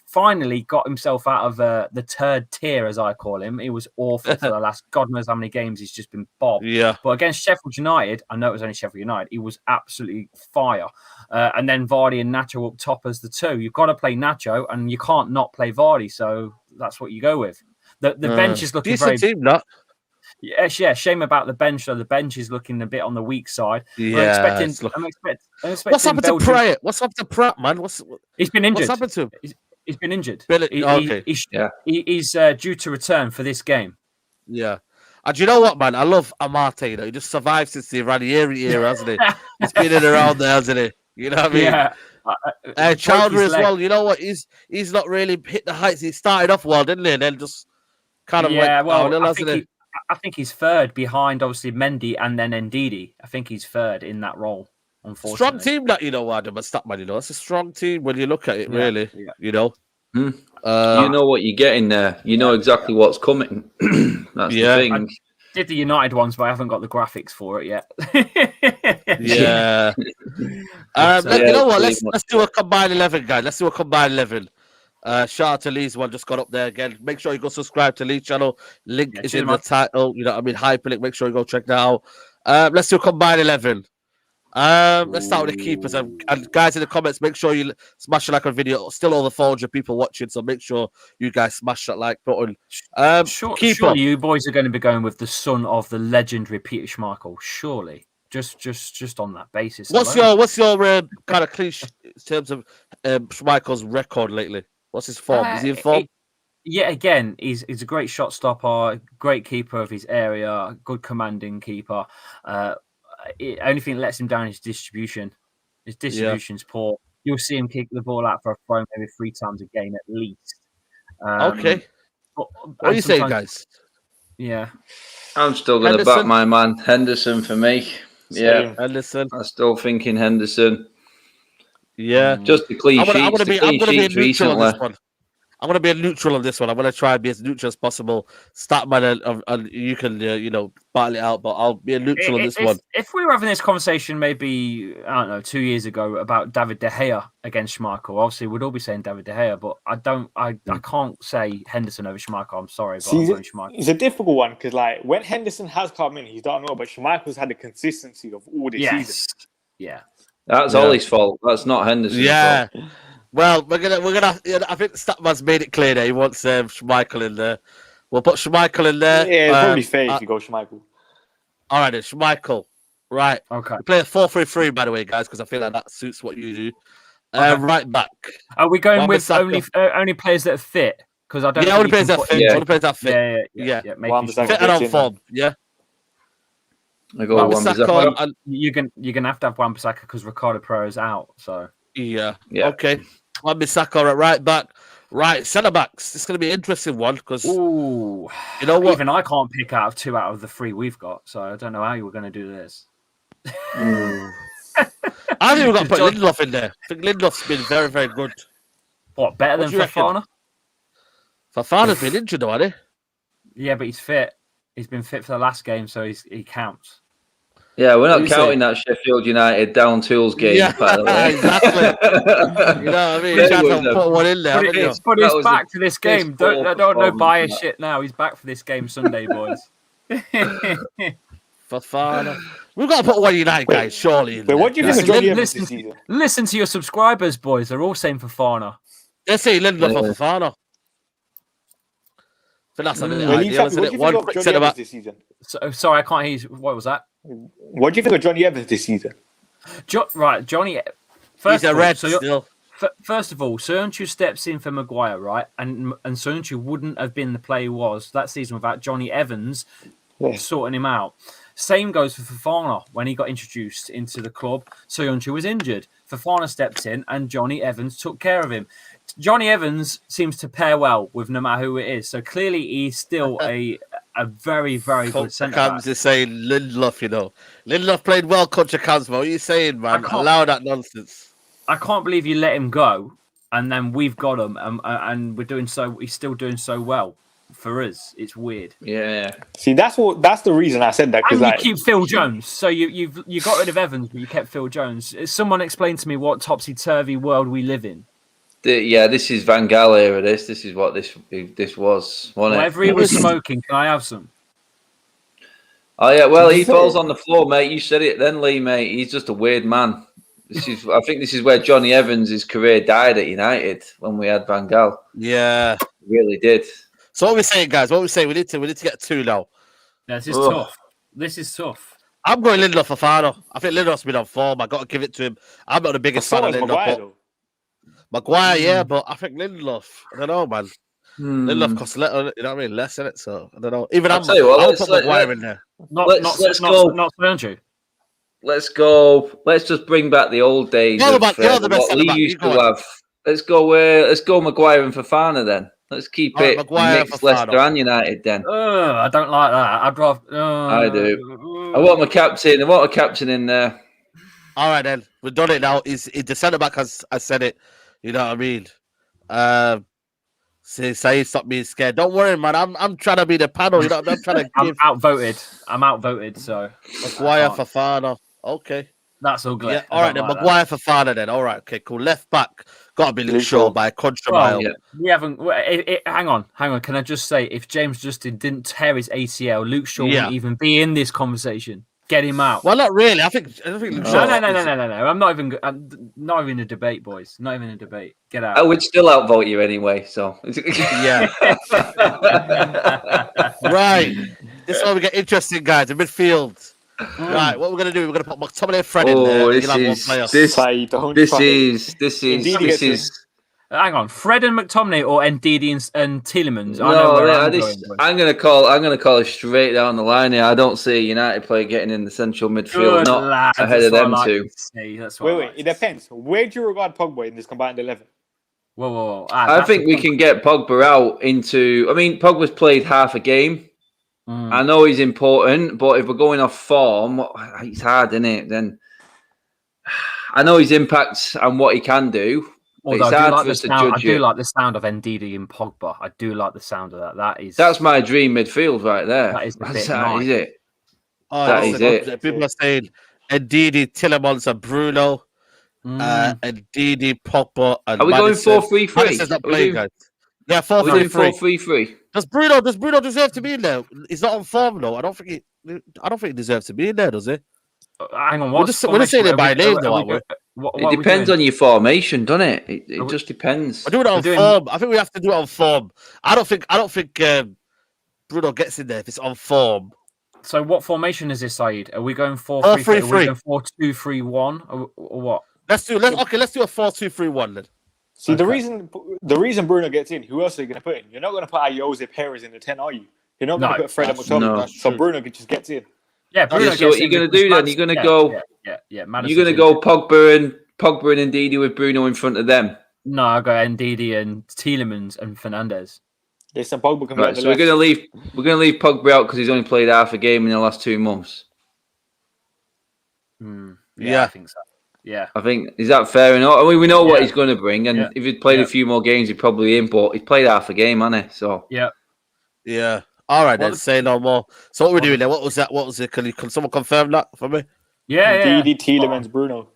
finally got himself out of the third tier, as I call him. He was awful for the last God knows how many games. He's just been bobbed. Yeah. But against Sheffield United, I know it was only Sheffield United, he was absolutely fire. And then Vardy and Nacho up top as the two. You've got to play Nacho, and you can't not play Vardy. So that's what you go with. The bench is looking very... team, that. Yeah, shame about the bench. So the bench is looking a bit on the weak side. Yeah, I'm expecting what's happened to Pratt? What's happened to Pratt, man? He's been injured. What's happened to him? He's been injured. He's due to return for this game. Yeah. And you know what, man? I love Amate. You know, he just survived since the Ranieri era, hasn't he? He's been in around there, hasn't he? You know what I mean? Yeah. Chowdhury as well. You know what? He's not really hit the heights. He started off well, didn't he? And then just kind of went down, hasn't he? I think he's third behind, obviously, Mendy and then Ndidi. I think he's third in that role, unfortunately. Strong team, that, you know, Adam, and Statman, you know. It's a strong team when you look at it, really, you know. You know what you're getting there. You know exactly what's coming. That's the thing. I did the United ones, but I haven't got the graphics for it yet. Yeah. You know what? Let's do a combined 11, guys. Let's do a combined 11. Shout out to Lee's one, just got up there again. Make sure you go subscribe to Lee's channel. Link is in the title. You know what I mean? Hyperlink. Make sure you go check that out. Let's do a combined 11. Let's start with the keepers. And guys in the comments, make sure you smash the like on video. Still over 400 people watching, so make sure you guys smash that like button. Surely you boys are going to be going with the son of the legendary Peter Schmeichel. Surely. Just on that basis. What's your kind of cliche in terms of Schmeichel's record lately? What's his form? Is he in form? Again, he's a great shot stopper, great keeper of his area, good commanding keeper. Only thing that lets him down is distribution. His distribution's poor. You'll see him kick the ball out for a throw maybe 3 times a game at least. Okay. What are you saying, guys? Yeah. I'm still going to back my man Henderson for me. Yeah, Henderson. I'm still thinking Henderson. Yeah. Just the clean sheets. I'm gonna be a neutral recently. on this one. I'm going to be a neutral on this one. I'm going to try and be as neutral as possible. Statman, and you can, battle it out, but I'll be a neutral on this one. If we were having this conversation maybe, I don't know, 2 years ago about David De Gea against Schmeichel, obviously we'd all be saying David De Gea, but I can't say Henderson over Schmeichel. I'm sorry, but I'm going Schmeichel. It's a difficult one because, like, when Henderson has come in, he's done well, but Schmeichel's had the consistency of all this season. Yeah. That's Ollie's fault. That's not Henderson's fault. Well, we're gonna. I think Statman's made it clear that he wants Schmeichel in there. We'll put Schmeichel in there. Yeah, it'll probably be fair if you go Schmeichel. All right, then Schmeichel. Right. Okay. We play a 4-3-3, by the way, guys, because I feel like that suits what you do. Right back. Are we going with only players that are fit? Because I don't. Yeah, only players that fit. Only players that fit. Yeah. Fit and on form. Yeah. I go Wan-Bissaka. You're gonna have to have Wan-Bissaka because Ricardo Pereira's out. So. Yeah. Okay. Wan-Bissaka at right back. Right, centre backs. It's going to be an interesting one because you know what? Even I can't pick out of 2 out of the 3 we've got, so I don't know how you were going to do this. I think we've got to put Lindelof in there. I think Lindelof's been very, very good. What, better than Fofana? Fofana's been injured, though, hasn't he? Yeah, but he's fit. He's been fit for the last game, so he counts. Yeah, we're not counting that Sheffield United down tools game, by the way. Exactly. You know what I mean? Trying to put one in there. But he's back for this game. Don't bias shit now. He's back for this game Sunday, boys. Fofana. We've got to put one United guys, surely. But what do you think of Johnny Evans this season? Listen to your subscribers, boys. They're all saying Fofana. They're saying Lindelof or Fofana. So that's what do you think of Johnny Evans this season? Sorry, I can't hear you. What was that? What do you think of Johnny Evans this season? Johnny. He's a red still. First of all, Söyüncü steps in for Maguire, right? And Söyüncü wouldn't have been the player he was that season without Johnny Evans sorting him out. Same goes for Fofana. When he got introduced into the club, Söyüncü was injured. Fofana stepped in and Johnny Evans took care of him. Johnny Evans seems to pair well with no matter who it is. So clearly he's still a very, very good centre back. Comes is saying Lindelof, Lindelof played well, Coach Camps. What are you saying, man? Allow that nonsense. I can't believe you let him go and then we've got him and he's still doing so well for us. It's weird. Yeah. See, that's the reason I said that. And you keep Phil Jones. So you got rid of Evans, but you kept Phil Jones. Someone explain to me what topsy-turvy world we live in. This is Van Gaal era. This is what this was. Whatever he was smoking, can I have some? Oh yeah, well he falls on the floor, mate. You said it then, Lee, mate. He's just a weird man. I think this is where Johnny Evans' career died at United when we had Van Gaal. Yeah, he really did. So what are we saying, guys? We need to get 2 now. This is tough. This is tough. I'm going Lindelof Fofana. I think Lindelof's been on form. I got to give it to him. I'm not the biggest fan of Lindelof. Maguire, yeah, but I think Lindelof. I don't know, man. Lindelof costs little, you know what I mean? Less in it, so I don't know. Even I'll put Maguire in there. Let's go. Let's go. Let's just bring back the old days. What Lee used to have. Let's go Maguire and Fofana then. Let's keep it mixed Leicester and United then. I don't like that. I'd rather. I do. I want a captain in there. All right then, we've done it now. Is the centre back? As I said it. You know what I mean? Say stop being scared. Don't worry, man. I'm trying to be the panel. You know, I'm trying to. I'm outvoted. So Maguire Fofana. Okay, that's all good. Yeah. All right then, Maguire Fofana then. All right. Okay. Cool. Left back. Got to be Luke Shaw by a contra mile. Yeah. We haven't. Hang on. Can I just say, if James Justin didn't tear his ACL, Luke Shaw wouldn't even be in this conversation. Get him out. Well, not really. I think Luke Shaw. No. I'm not even a debate, boys. Not even a debate. Get out. I would still outvote you anyway. So yeah. Right. This is where we get interesting, guys. The midfield. Right. What we're gonna do? We're gonna put McTominay and Fred in there. This is. Hang on, Fred and McTominay or Ndidi and Tielemans? I'm gonna call it straight down the line here. I don't see a United player getting in the central midfield, ahead of them two. Wait, it depends. Where do you regard Pogba in this combined 11? Whoa. I think we can get Pogba out into. I mean, Pogba's played half a game. I know he's important, but if we're going off form, it's hard, isn't it? Then I know his impact and what he can do. Although it's hard for us to judge I do like the sound of Ndidi and Pogba. I do like the sound of that. That's my dream midfield right there. That is a bit nice. Is it? Oh, that is it. People are saying Ndidi, Tillemans, and Bruno. Ndidi, Pogba, and are we Madison. going 4-3-3? Madison's not playing, guys. Yeah, 4-3-3. Does Bruno deserve to be in there? He's not on form though. I don't think he deserves to be in there, does he? Hang on, we're just saying it by name, though, aren't we? It depends on your formation, doesn't it? It just depends. We're doing it on form. I think we have to do it on form. I don't think Bruno gets in there if it's on form. So what formation is this, Saeed? Are we going 4-3-3? Are we going 4-2-3-1 or what? Let's do a 4-2-3-1 then. See, the reason Bruno gets in, who else are you going to put in? You're not going to put Jose Perez in the 10, are you? You're not going to put Fred McTominay. So Bruno just gets in. Yeah, Bruno so what you're going to do then? You're going to go. You're going to go Pogba and Ndidi with Bruno in front of them. No, I go Ndidi and Tielemans and Fernandes. Listen, Pogba can right, so we're going to leave Pogba out because he's only played half a game in the last 2 months. Yeah, I think so. Yeah, I think is that fair enough? I mean, we know what he's going to bring, and if he'd played a few more games, he'd probably in. But he's played half a game, hasn't he? So yeah. All right, then. Say no more. So what we're doing there? What was that? What was it? Can someone confirm that for me? Ndidi, Tielemans, Bruno.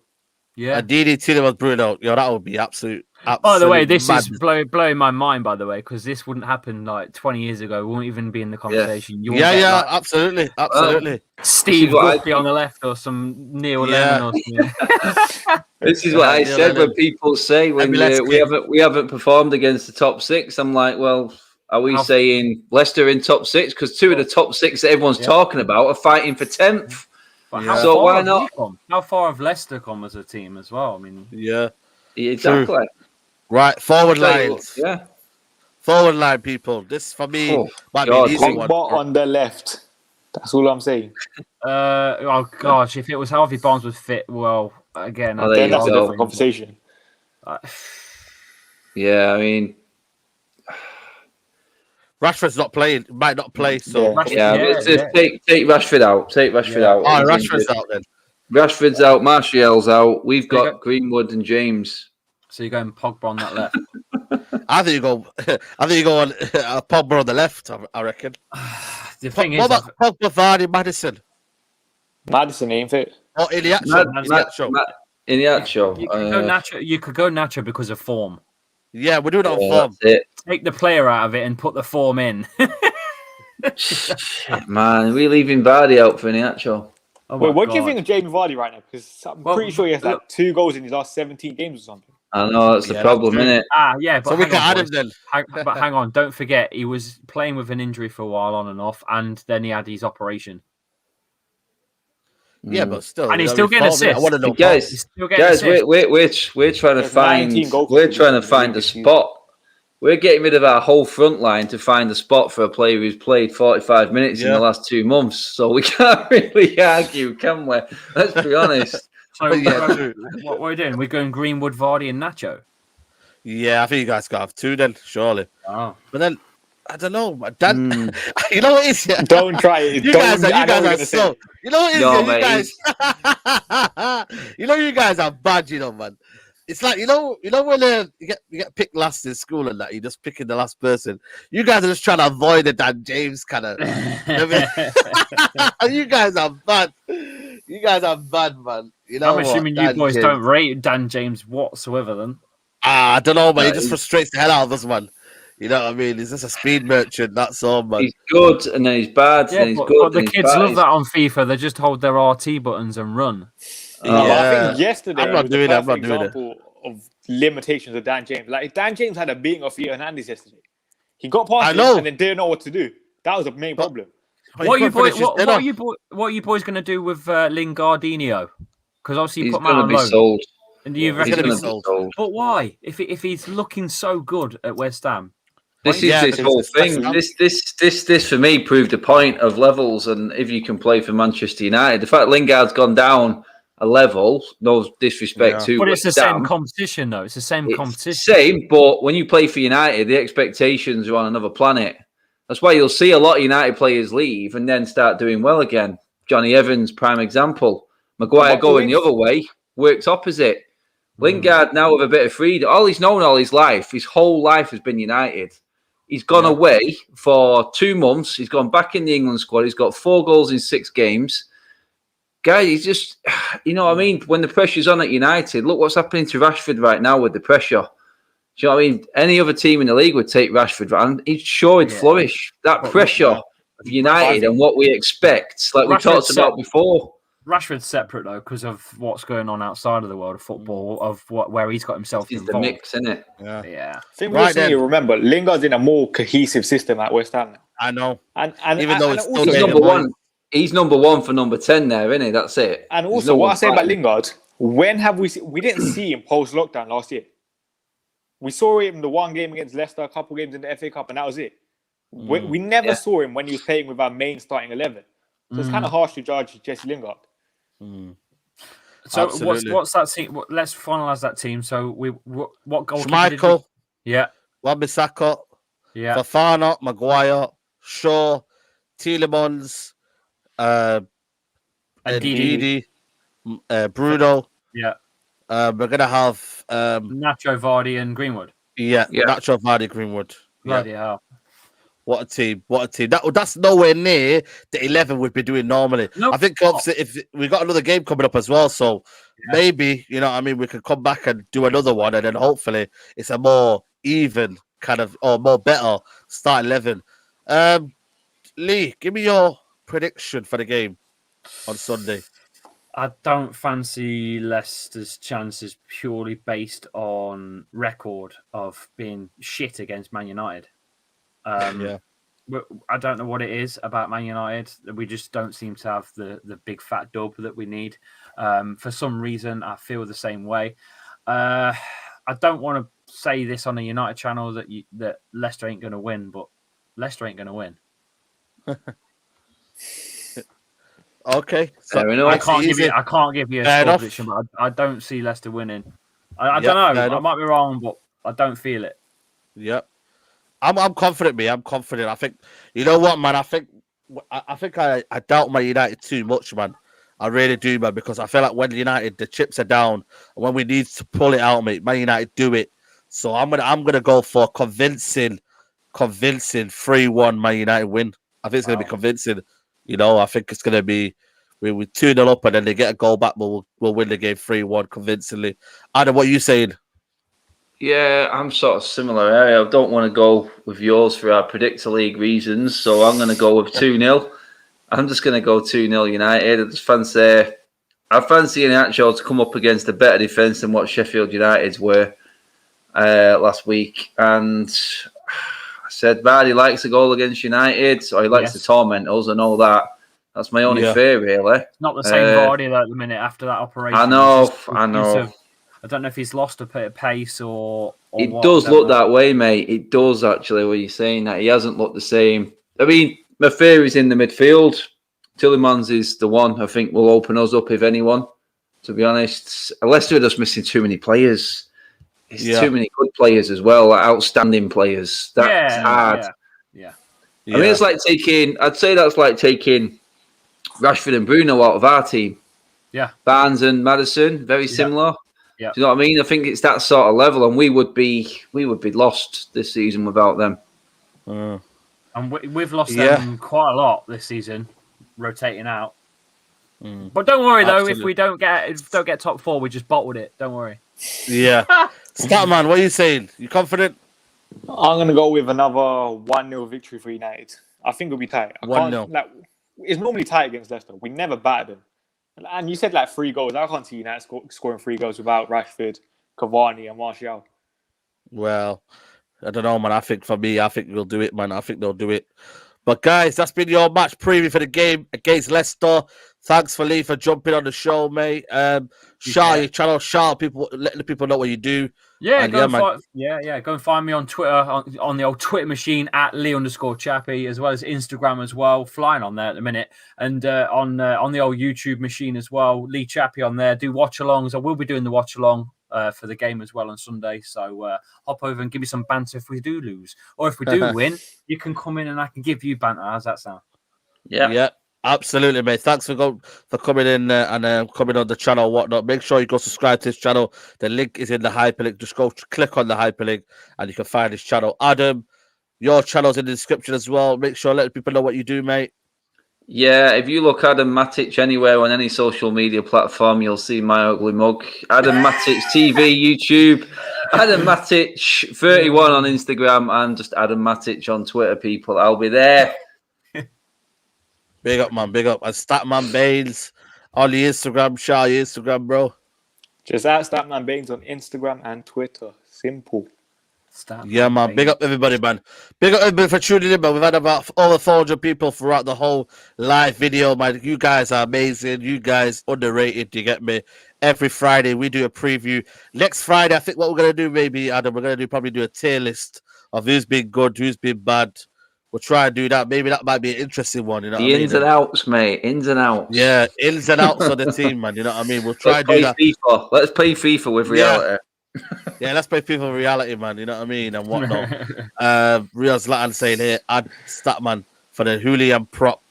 Yeah, Ndidi, Tielemans, Bruno. That would be absolute. By the way, this is blowing my mind. By the way, because this wouldn't happen like 20 years ago. We won't even be in the conversation. Absolutely. Steve Guppy on the left or some Neil Lennon or something. This is what I said when people say when we haven't performed against the top 6. I'm like, well, are we saying Leicester in top 6? Because 2 of the top 6 that everyone's talking about are fighting for 10th. So why not? How far have Leicester come as a team as well? I mean, exactly. True. Right, forward lines. Forward line, people. This for me might be an easy one. On the left. That's all I'm saying. Oh gosh, if it was Harvey Barnes was fit, well, again, then that's a different conversation. Yeah, I mean, Rashford's not playing. Might not play. So let's just take Rashford out. Take Rashford out. Oh, Rashford's out then. Rashford's out. Martial's out. We've got Greenwood and James. So you're going Pogba on that left. I think you go on Pogba on the left. I reckon. The thing is, what about Pogba, Vardy, Madison? Madison ain't fit. Oh, Iniacho. You could go Nacho because of form. Yeah, we're doing it on form. Take the player out of it and put the form in. Man, we're leaving Vardy out for Iniacho. What do you think of Jamie Vardy right now? Because I'm pretty sure he has 2 goals in his last 17 games or something. I know that's the problem, isn't it? But so we can add him then. But hang on, don't forget he was playing with an injury for a while on and off, and then he had his operation. Yeah, but still, and he's still getting assists. I want to know, guys. We're trying to find the spot. We're getting rid of our whole front line to find a spot for a player who's played 45 minutes in the last 2 months. So we can't really argue, can we? Let's be honest. So what we're doing? We're going Greenwood, Vardy, and Nacho. Yeah, I think you guys got to have 2 then, surely. Oh. But then I don't know, Dan. You know what it is? Don't try it. You guys are so. You know what it is? You guys are bad. Man. It's like you know when you get picked last in school and that you're just picking the last person. You guys are just trying to avoid the Dan James kind of. You guys are bad. You guys are bad, man. You know I'm assuming you boys don't rate Dan James whatsoever, then. I don't know, man. He just frustrates the hell out of us, man. You know what I mean? He's just a speed merchant. That's all, man. He's good and then he's bad. Yeah, and he's but good. The kids love that on FIFA. They just hold their RT buttons and run. I think yesterday I'm not doing that. Example of limitations of Dan James. Like Dan James had a beating of Theo Hernandez yesterday. He got past him and then didn't know what to do. That was the main problem. What are you boys going to do with Lingardinho? Because obviously you put him out on loan. Sold. And you reckon he's going to be sold. But why? If he's looking so good at West Ham. This is this whole thing. This for me proved the point of levels, and if you can play for Manchester United, the fact Lingard's gone down a level, no disrespect to, but it's the same competition, though. It's the same competition. Same, but when you play for United, the expectations are on another planet. That's why you'll see a lot of United players leave and then start doing well again. Johnny Evans, prime example. Maguire going the other way. works opposite. Lingard now with a bit of freedom. All he's known all his life, his whole life has been United. He's gone away for 2 months. He's gone back in the England squad. He's got 4 goals in 6 games. Guy, he's just, you know what I mean? When the pressure's on at United, look what's happening to Rashford right now with the pressure. Do you know what I mean? Any other team in the league would take Rashford, and he's sure he'd flourish. That pressure of United and what we expect, like we talked about before. Rashford's separate though because of what's going on outside of the world of football, of where he's got himself involved. The mix, isn't it? Yeah. I think we just need to remember Lingard's in a more cohesive system at West Ham. I know, and even though it's he's number one. He's number 1 for number 10 there, isn't he? That's it. And also, what I say about Lingard, when have we seen? We didn't see him post lockdown last year. We saw him in the 1 game against Leicester, a couple games in the FA Cup, and that was it. We never saw him when he was playing with our main starting 11. So it's kind of harsh to judge Jesse Lingard. So what's that team? Let's finalise that team. So what goal? Schmeichel, Wan-Bissaka, Fofana, Maguire, Shaw, Tielemans, Ndidi, Bruno. We're gonna have Nacho, Vardy, and Greenwood. Nacho, Vardy, Greenwood. Bloody hell. What a team! That's nowhere near the 11 we'd be doing normally. Nope. I think if we got another game coming up as well, so maybe you know what I mean we could come back and do another one, and then hopefully it's a more even kind of or more better start 11. Lee, give me your prediction for the game on Sunday. I don't fancy Leicester's chances purely based on record of being shit against Man United. I don't know what it is about Man United. We just don't seem to have the big fat dub that we need. For some reason, I feel the same way. I don't want to say this on a United channel that Leicester ain't going to win, but Leicester ain't going to win. Okay, so I can't give you a score prediction, but I don't see Leicester winning. I don't know. I might be wrong, but I don't feel it. Yep. I'm confident, me. I'm confident. I think you know what, man. I think I doubt Man United too much, man. I really do, man, because I feel like when United the chips are down and when we need to pull it out, mate, Man United do it. So I'm gonna go for convincing 3-1 Man United win. I think it's gonna be convincing. You know, I think it's gonna be we 2-0 up and then they get a goal back, but we'll win the game 3-1 convincingly. Adam, what are you saying? Yeah, I'm sort of similar. I don't want to go with yours for our Predictor League reasons, so I'm going to go with 2-0. I'm just going to go 2-0 United. I fancy Iheanacho to come up against a better defence than what Sheffield United's were last week. And I said Vardy likes a goal against United, so he likes to torment us. I know that. That's my only fear, really. It's not the same Vardy at the minute after that operation. I know. I don't know if he's lost a bit of pace or it does look that way, mate. It does, actually, when you're saying that. He hasn't looked the same. I mean, my fear is in the midfield. Tielemans is the one I think will open us up, if anyone, to be honest. Leicester are just missing too many players. It's too many good players as well, like outstanding players. That's hard. Yeah. I mean, it's like I'd say that's like taking Rashford and Bruno out of our team. Yeah. Barnes and Maddison, very similar. Yeah. Do you know what I mean? I think it's that sort of level, and we would be lost this season without them. And we've lost them quite a lot this season, rotating out. But don't worry though, if we don't get top 4, we just bottled it. Don't worry. Yeah, Statman, what are you saying? You confident? I'm gonna go with another 1-0 victory for United. I think it'll be tight. 1-0. It's normally tight against Leicester. We never battered them. And you said 3 goals. I can't see United scoring 3 goals without Rashford, Cavani, and Martial. Well, I don't know, man. I think we'll do it, man. I think they'll do it. But guys, that's been your match preview for the game against Leicester. Thanks for Lee for jumping on the show, mate. Shout your channel, let the people know what you do. Yeah, go and find me on Twitter on the old Twitter machine at Lee_Chappie, as well as Instagram as well. Flying on there at the minute, and on the old YouTube machine as well. Lee Chappie on there. Do watch alongs. I will be doing the watch along for the game as well on Sunday. So hop over and give me some banter if we do lose, or if we do win, you can come in and I can give you banter. How's that sound? Yeah. Absolutely, mate. Thanks for coming in and coming on the channel and whatnot. Make sure you go subscribe to his channel. The link is in the hyperlink. Just go click on the hyperlink and you can find his channel. Adam, your channel's in the description as well. Make sure let people know what you do, mate. Yeah, if you look Adam Matic anywhere on any social media platform, you'll see my ugly mug. Adam Matic TV, YouTube. Adam Matic 31 on Instagram and just Adam Matic on Twitter, people. I'll be there. Big up, man. Big up. And Statman Baines on the Instagram. Shout out your Instagram, bro. Just at Statman Baines on Instagram and Twitter. Simple. Yeah, man. Big up everybody, man. Big up everybody for tuning in, man. We've had about over 400 people throughout the whole live video, man. You guys are amazing. You guys underrated. You get me? Every Friday we do a preview. Next Friday, I think what we're gonna do, maybe Adam, we're gonna probably do a tier list of who's been good, who's been bad. We'll try and do that. Maybe that might be an interesting one. You know, the ins and outs, mate. Ins and outs. Yeah, ins and outs of the team, man. You know what I mean? We'll try and do that. FIFA. Let's play FIFA with reality. Yeah, let's play FIFA with reality, man. You know what I mean? And whatnot. Real Zlatan saying here, add Statman for the Julian prop.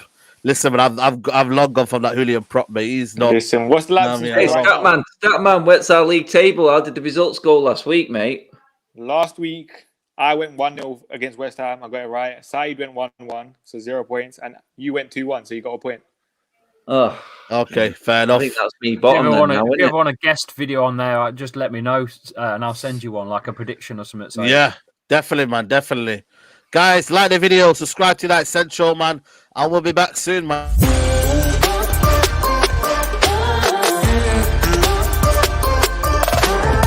Listen, man, I've long gone from that Julian prop, mate. He's not. Listen, what's the last? Hey, Statman, what's our league table? How did the results go last week, mate? Last week, I went 1-0 against West Ham. I got it right. Saeed went 1-1, so 0 points. And you went 2-1, so you got a point. Oh, okay, fair enough. I think that's me bottom. If you ever want a guest video on there, just let me know and I'll send you one, like a prediction or something. So. Yeah, definitely, man. Definitely. Guys, like the video, subscribe to that Central, man. And we'll be back soon, man.